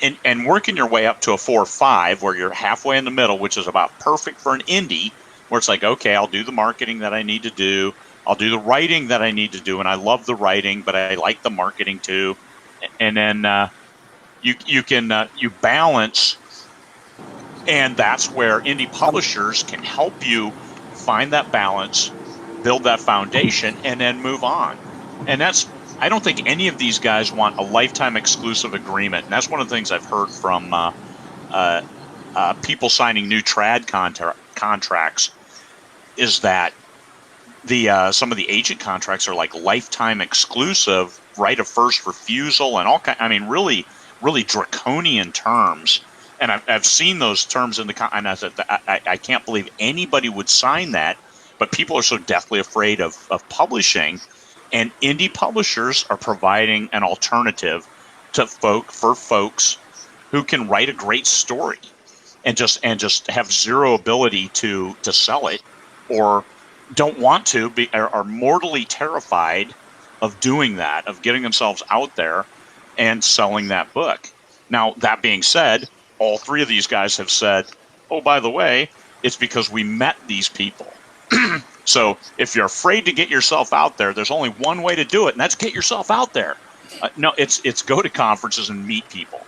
and working your way up to a 4 or 5, where you're halfway in the middle, which is about perfect for an indie, where it's like, okay, I'll do the marketing that I need to do. I'll do the writing that I need to do. And I love the writing, but I like the marketing too. And then you balance. And that's where indie publishers can help you find that balance, build that foundation, and then move on. And I don't think any of these guys want a lifetime exclusive agreement. And that's one of the things I've heard from people signing new trad contracts is that some of the agent contracts are like lifetime exclusive, right of first refusal, and all kind. I mean, really, really draconian terms. And I've seen those terms in the and I can't believe anybody would sign that, but people are so deathly afraid of publishing, and indie publishers are providing an alternative to folks who can write a great story and just have zero ability to sell it, or don't want to are mortally terrified of doing that, of getting themselves out there and selling that book. Now, that being said, all 3 of these guys have said, oh, by the way, it's because we met these people. So if you're afraid to get yourself out there, there's only one way to do it, and that's get yourself out there. No, it's go to conferences and meet people.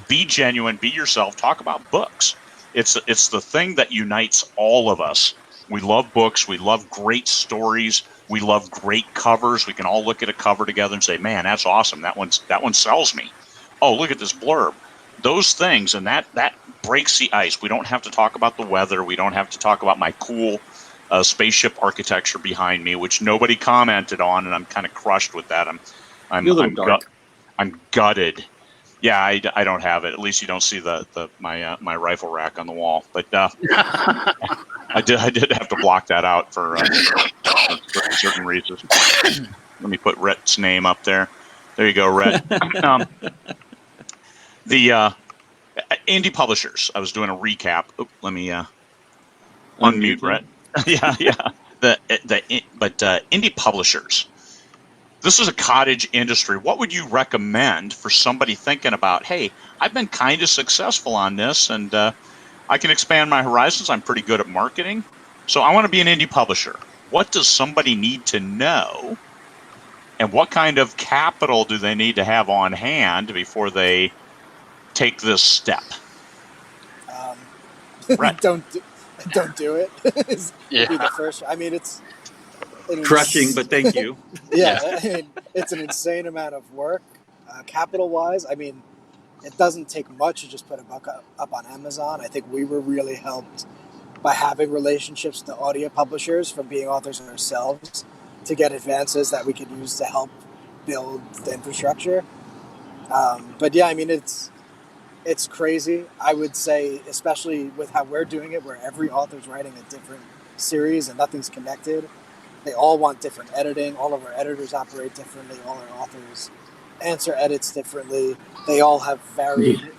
Be genuine, be yourself, talk about books. It's the thing that unites all of us. We love books. We love great stories. We love great covers. We can all look at a cover together and say, man, that's awesome. That one sells me. Oh, look at this blurb. Those things, and that breaks the ice. We don't have to talk about the weather. We don't have to talk about my cool spaceship architecture behind me, which nobody commented on, and I'm kind of crushed with that. I'm gutted. Yeah, I don't have it. At least you don't see my rifle rack on the wall. But I did have to block that out for certain reasons. Let me put Rhett's name up there. There you go, Rhett. The indie publishers. I was doing a recap. Let me unmute Rhett. yeah. But indie publishers. This is a cottage industry. What would you recommend for somebody thinking about, hey, I've been kind of successful on this, and I can expand my horizons. I'm pretty good at marketing, so I want to be an indie publisher. What does somebody need to know, and what kind of capital do they need to have on hand before they take this step? Right. Don't do it. Would be the first. I mean, it's crushing, but thank you. Yeah, I mean, it's an insane amount of work, capital-wise. I mean, it doesn't take much to just put a book up on Amazon. I think we were really helped by having relationships with the audio publishers from being authors ourselves to get advances that we could use to help build the infrastructure. But yeah, I mean, it's crazy. I would say, especially with how we're doing it, where every author's writing a different series and nothing's connected. They all want different editing. All of our editors operate differently. All our authors answer edits differently. They all have varied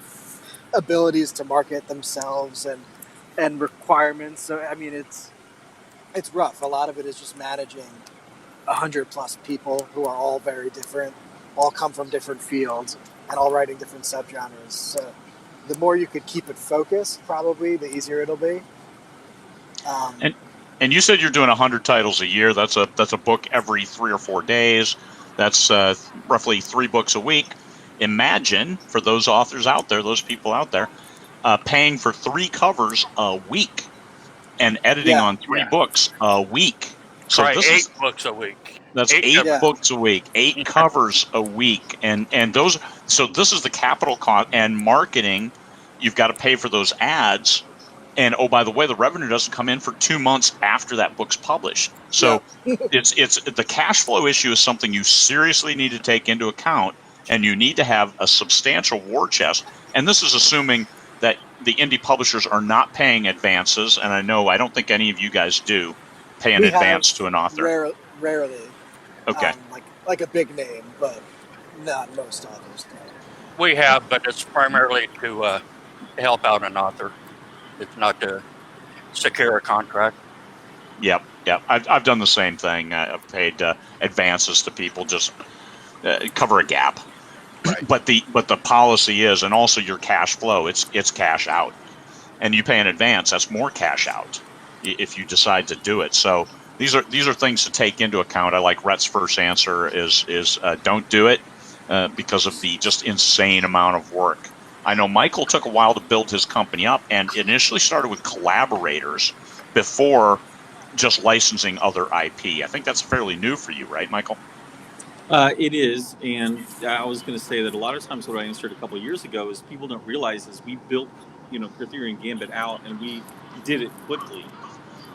abilities to market themselves and requirements. So I mean, it's rough. A lot of it is just managing 100+ people who are all very different, all come from different fields, and all writing different subgenres. So the more you could keep it focused, probably the easier it'll be. And you said you're doing 100 titles a year. That's a book every 3 or 4 days. That's roughly 3 books a week. Imagine, for those authors out there, those people out there, paying for 3 covers a week and editing on 3 books a week. So Try this 8 is books a week. that's 8 covers. books a week, 8 covers a week, and those. So this is the capital cost and marketing. You've got to pay for those ads. And oh, by the way, the revenue doesn't come in for 2 months after that book's published. So it's the cash flow issue is something you seriously need to take into account, and you need to have a substantial war chest. And this is assuming that the indie publishers are not paying advances. And I don't think any of you guys do pay an advance to an author. Rarely. Okay. Like a big name, but not most authors do. We have, but it's primarily to help out an author. It's not to secure a contract. Yep. I've done the same thing. I've paid advances to people, just cover a gap. Right. But the policy is, and also your cash flow, it's cash out, and you pay in advance. That's more cash out if you decide to do it. So these are things to take into account. I like Rhett's first answer is don't do it because of the just insane amount of work. I know Michael took a while to build his company up and initially started with collaborators before just licensing other IP. I think that's fairly new for you, right, Michael? It is, and I was going to say that a lot of times what I answered a couple of years ago is people don't realize is we built, Criterion Gambit out, and we did it quickly.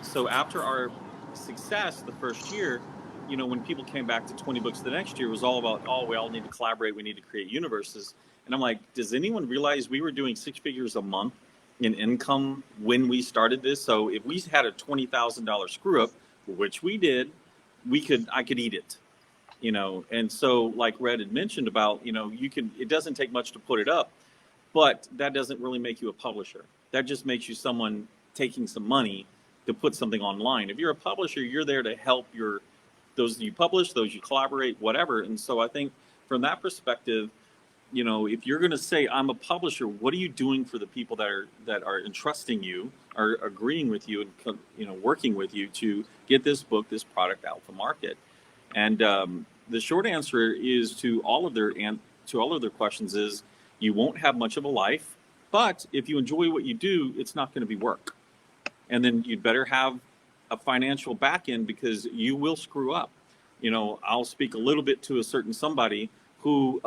So after our success the first year, when people came back to 20 books the next year, it was all about, we all need to collaborate, we need to create universes. And I'm like, does anyone realize we were doing 6 figures a month in income when we started this? So if we had a $20,000 screw up, which we did, I could eat it. And so like Red had mentioned about, it doesn't take much to put it up, but that doesn't really make you a publisher. That just makes you someone taking some money to put something online. If you're a publisher, you're there to help those you publish, those you collaborate, whatever. And so I think from that perspective, if you're going to say I'm a publisher, what are you doing for the people that are entrusting you, are agreeing with you, and working with you to get this book, this product out to market? And the short answer is to all of their questions is you won't have much of a life, but if you enjoy what you do, it's not going to be work. And then you'd better have a financial back end because you will screw up. I'll speak a little bit to a certain somebody who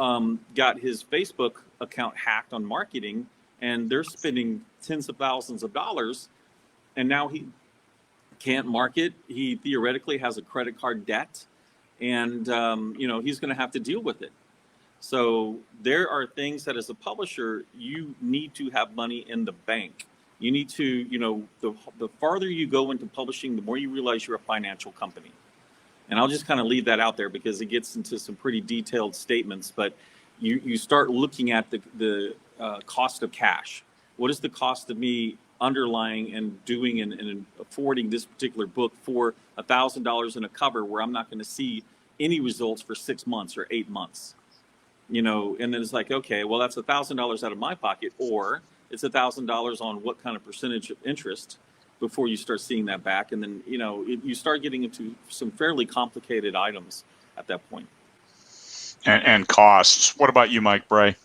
got his Facebook account hacked on marketing, and they're spending tens of thousands of dollars, and now he can't market. He theoretically has a credit card debt, and he's going to have to deal with it. So there are things that as a publisher, you need to have money in the bank. You need to, the farther you go into publishing, the more you realize you're a financial company. And I'll just kind of leave that out there because it gets into some pretty detailed statements. But you start looking at the cost of cash. What is the cost of me underlying and doing and affording this particular book for $1,000 in a cover where I'm not going to see any results for 6 months or 8 months? And then it's like, okay, well, that's $1,000 out of my pocket, or it's $1,000 on what kind of percentage of interest before you start seeing that back. And then, you start getting into some fairly complicated items at that point. And costs. What about you, Mike Bray?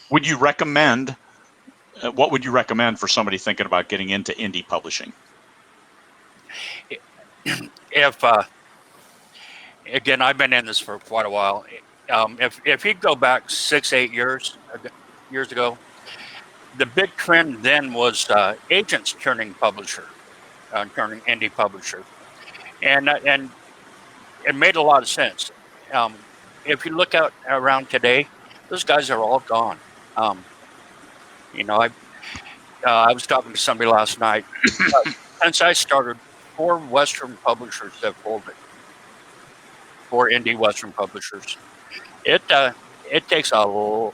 Would you recommend, what would you recommend for somebody thinking about getting into indie publishing? If, again, I've been in this for quite a while. If you go back 6-8 years ago, the big trend then was agents turning publisher, turning indie publisher, and it made a lot of sense. If you look out around today, those guys are all gone. I was talking to somebody last night. Since I started, 4 Western publishers have folded. 4 indie Western publishers. It takes a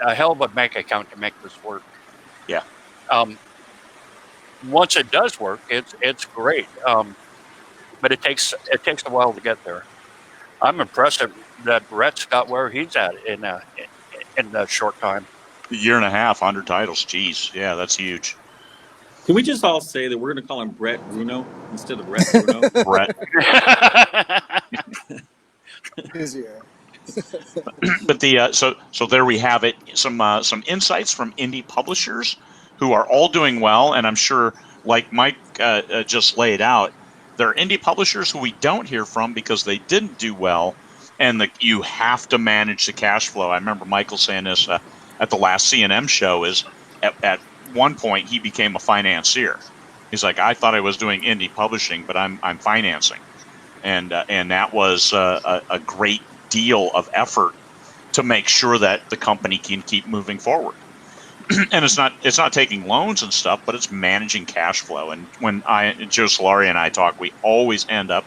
hell of a bank account to make this work. Yeah. Once it does work, it's great. But it takes a while to get there. I'm impressed that Rhett's got where he's at in a short time. A year and a half, 100 titles. Jeez, yeah, that's huge. Can we just all say that we're going to call him Brett Bruno instead of Rhett Bruno? Brett. Easier. But so there we have it. Some insights from indie publishers who are all doing well, and I'm sure, like Mike just laid out, there are indie publishers who we don't hear from because they didn't do well, and you have to manage the cash flow. I remember Michael saying this at the last C&M show. Is at one point he became a financier. He's like, I thought I was doing indie publishing, but I'm financing, and that was a great deal of effort to make sure that the company can keep moving forward. And it's not taking loans and stuff, but it's managing cash flow. And when Joe Solari and I talk, we always end up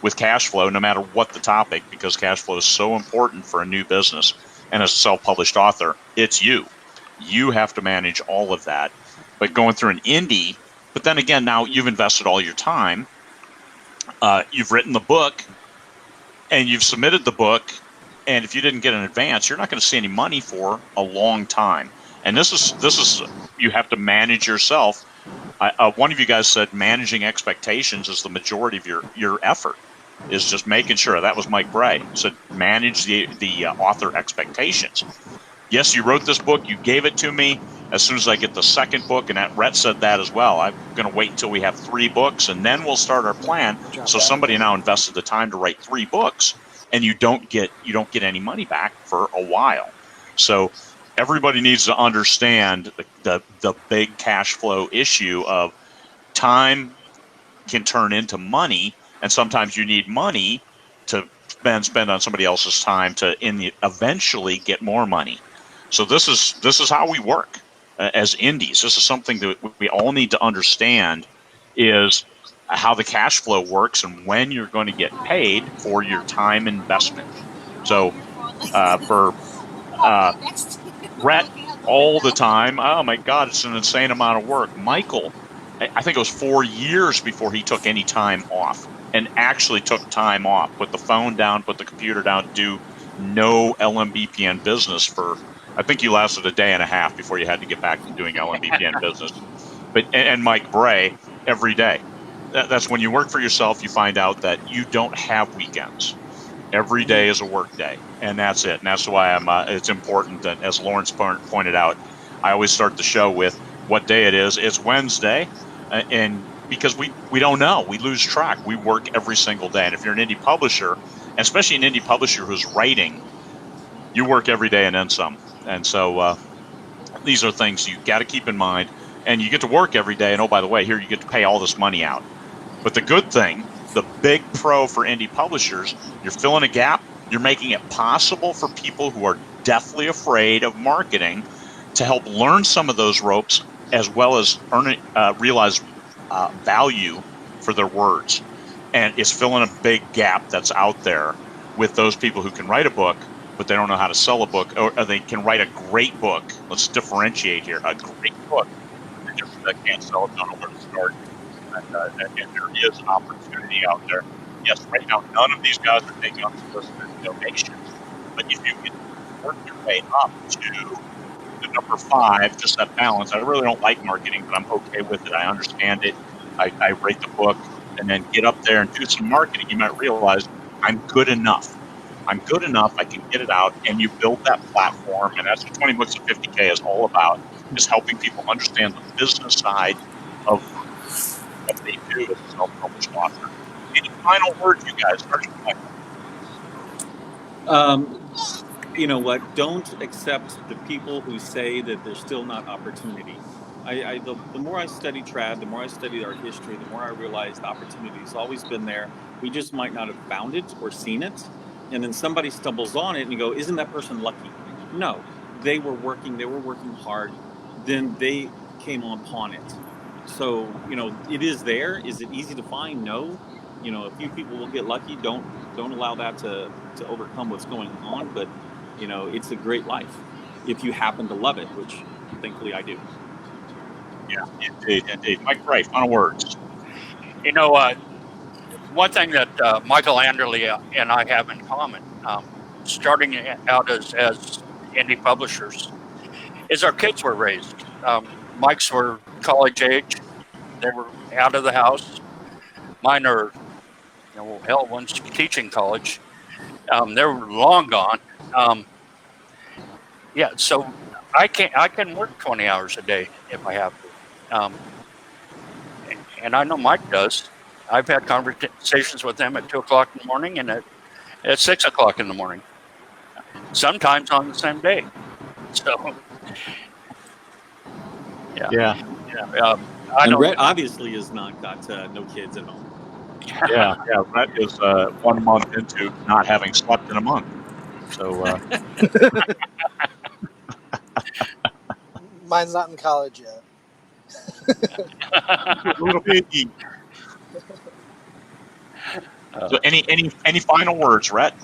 with cash flow, no matter what the topic, because cash flow is so important for a new business. And as a self-published author, it's you have to manage all of that. But going through an indie, but then again, now you've invested all your time, you've written the book, and you've submitted the book, and if you didn't get an advance, you're not going to see any money for a long time. And this is you have to manage yourself. One of you guys said managing expectations is the majority of your effort. Is just making sure. That was Mike Bray. Said manage the author expectations. Yes, you wrote this book. You gave it to me. As soon as I get the second book, and Rhett said that as well, I'm going to wait until we have 3 books, and then we'll start our plan. So somebody now invested the time to write 3 books, and you don't get any money back for a while. So everybody needs to understand the big cash flow issue of time can turn into money, and sometimes you need money to spend on somebody else's time to eventually get more money. So this is how we work as indies. This is something that we all need to understand, is how the cash flow works and when you're going to get paid for your time investment. So for Rhett, all the time, oh my God, it's an insane amount of work. Michael, I think it was 4 years before he took any time off, and actually took time off, put the phone down, put the computer down, do no LMBPN business for, I think you lasted a day and a half before you had to get back to doing LMBPN business. And Mike Bray, every day. That's when you work for yourself, you find out that you don't have weekends. Every day is a work day, and that's it. And that's why it's important that, as Lawrence pointed out, I always start the show with what day it is. It's Wednesday, and because we don't know, we lose track. We work every single day, and if you're an indie publisher, especially an indie publisher who's writing, you work every day and then some. And so these are things you got to keep in mind. And you get to work every day, and oh, by the way, here you get to pay all this money out. But the good thing, the big pro for indie publishers, you're filling a gap. You're making it possible for people who are deathly afraid of marketing to help learn some of those ropes, as well as realize value for their words. And it's filling a big gap that's out there with those people who can write a book, but they don't know how to sell a book, or they can write a great book. Let's differentiate here. A great book, they just can't sell it, don't know where to start. And there is opportunity out there. Yes, right now, none of these guys are taking unsolicited donations. But if you can work your way up to the number 5, just that balance. I really don't like marketing, but I'm okay with it. I understand it. I write the book, and then get up there and do some marketing. You might realize I'm good enough. I'm good enough. I can get it out, and you build that platform. And that's what 20 Books of 50K is all about, is helping people understand the business side of what they do as a self-published author. Any final words, you guys? You know what? Don't accept the people who say that there's still not opportunity. The more I study trad, the more I study our history, the more I realize the opportunity's always been there. We just might not have found it or seen it. And then somebody stumbles on it and you go, isn't that person lucky? No, they were working hard. Then they came upon it. So, it is there. Is it easy to find? No. A few people will get lucky. Don't allow that to overcome what's going on. But, it's a great life if you happen to love it, which thankfully I do. Yeah, indeed. Mike Bray, final words. One thing that Michael Anderle and I have in common, starting out as indie publishers, is our kids were raised. Mike's were college age; they were out of the house. Mine are, hell, one's teaching college. They're long gone. Yeah, so I can work 20 hours a day if I have to, and I know Mike does. I've had conversations with him at 2:00 in the morning and at 6:00 in the morning, sometimes on the same day. So, yeah. And Rhett obviously has not got no kids at home. Yeah. Rhett is 1 month into not having slept in a month. So, Mine's not in college yet. little baby. So, any final words, Rhett?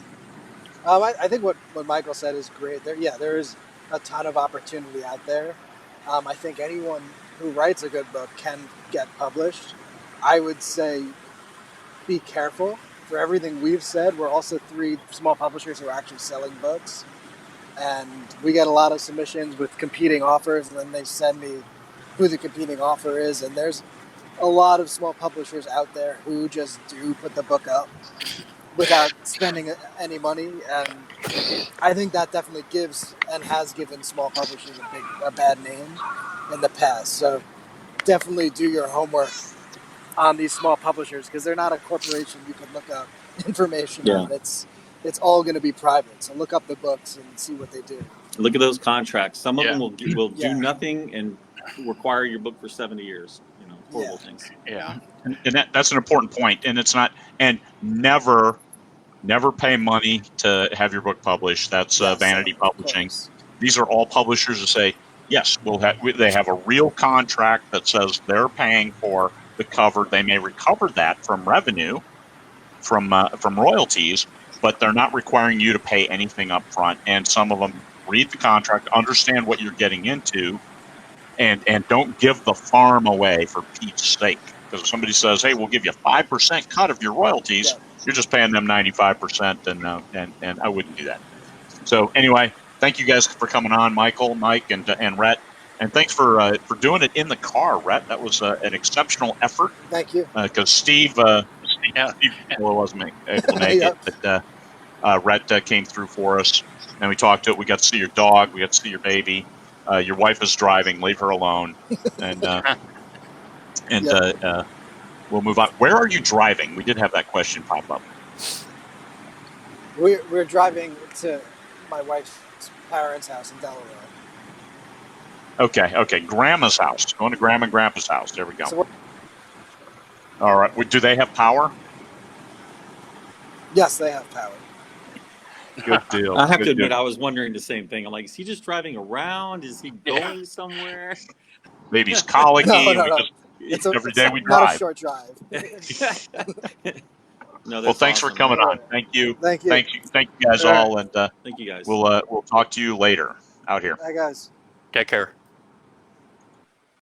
I think what Michael said is great. There is a ton of opportunity out there. I think anyone who writes a good book can get published. I would say be careful. For everything we've said, we're also 3 small publishers who are actually selling books. And we get a lot of submissions with competing offers, and then they send me who the competing offer is. And there's a lot of small publishers out there who just do put the book up without spending any money. And I think that definitely gives and has given small publishers a bad name in the past. So definitely do your homework on these small publishers, because they're not a corporation you can look up information on. It's all going to be private. So look up the books and see what they do. Look at those contracts. Some of them will do nothing and require your book for 70 years. Horrible things. Yeah. And that's an important point. And it's not, and never pay money to have your book published. That's vanity publishing. These are all publishers who say, yes, they have a real contract that says they're paying for the cover. They may recover that from revenue, from royalties, but they're not requiring you to pay anything up front. And some of them read the contract, understand what you're getting into, and don't give the farm away for Pete's sake. Because if somebody says, hey, we'll give you 5% cut of your royalties, you're just paying them 95%, and I wouldn't do that. So anyway, thank you guys for coming on, Michael, Mike, and Rhett. And thanks for doing it in the car, Rhett. That was an exceptional effort. Thank you. Because Steve wasn't able to make it, but Rhett came through for us, and we talked to it. We got to see your dog. We got to see your baby. Your wife is driving. Leave her alone. And we'll move on. Where are you driving? We did have that question pop up. We're driving to my wife's parents' house in Delaware. Okay. Grandma's house. Going to Grandma and Grandpa's house. There we go. All right. Do they have power? Yes, they have power. Good deal. I have to admit, I was wondering the same thing. I'm like, is he just driving around? Is he going somewhere? Baby's colicky. No. Every day we drive. Not a short drive. Well, thanks for coming on. Thank you. Thank you. Thank you guys all. And thank you guys. We'll talk to you later out here. Hi, guys. Take care.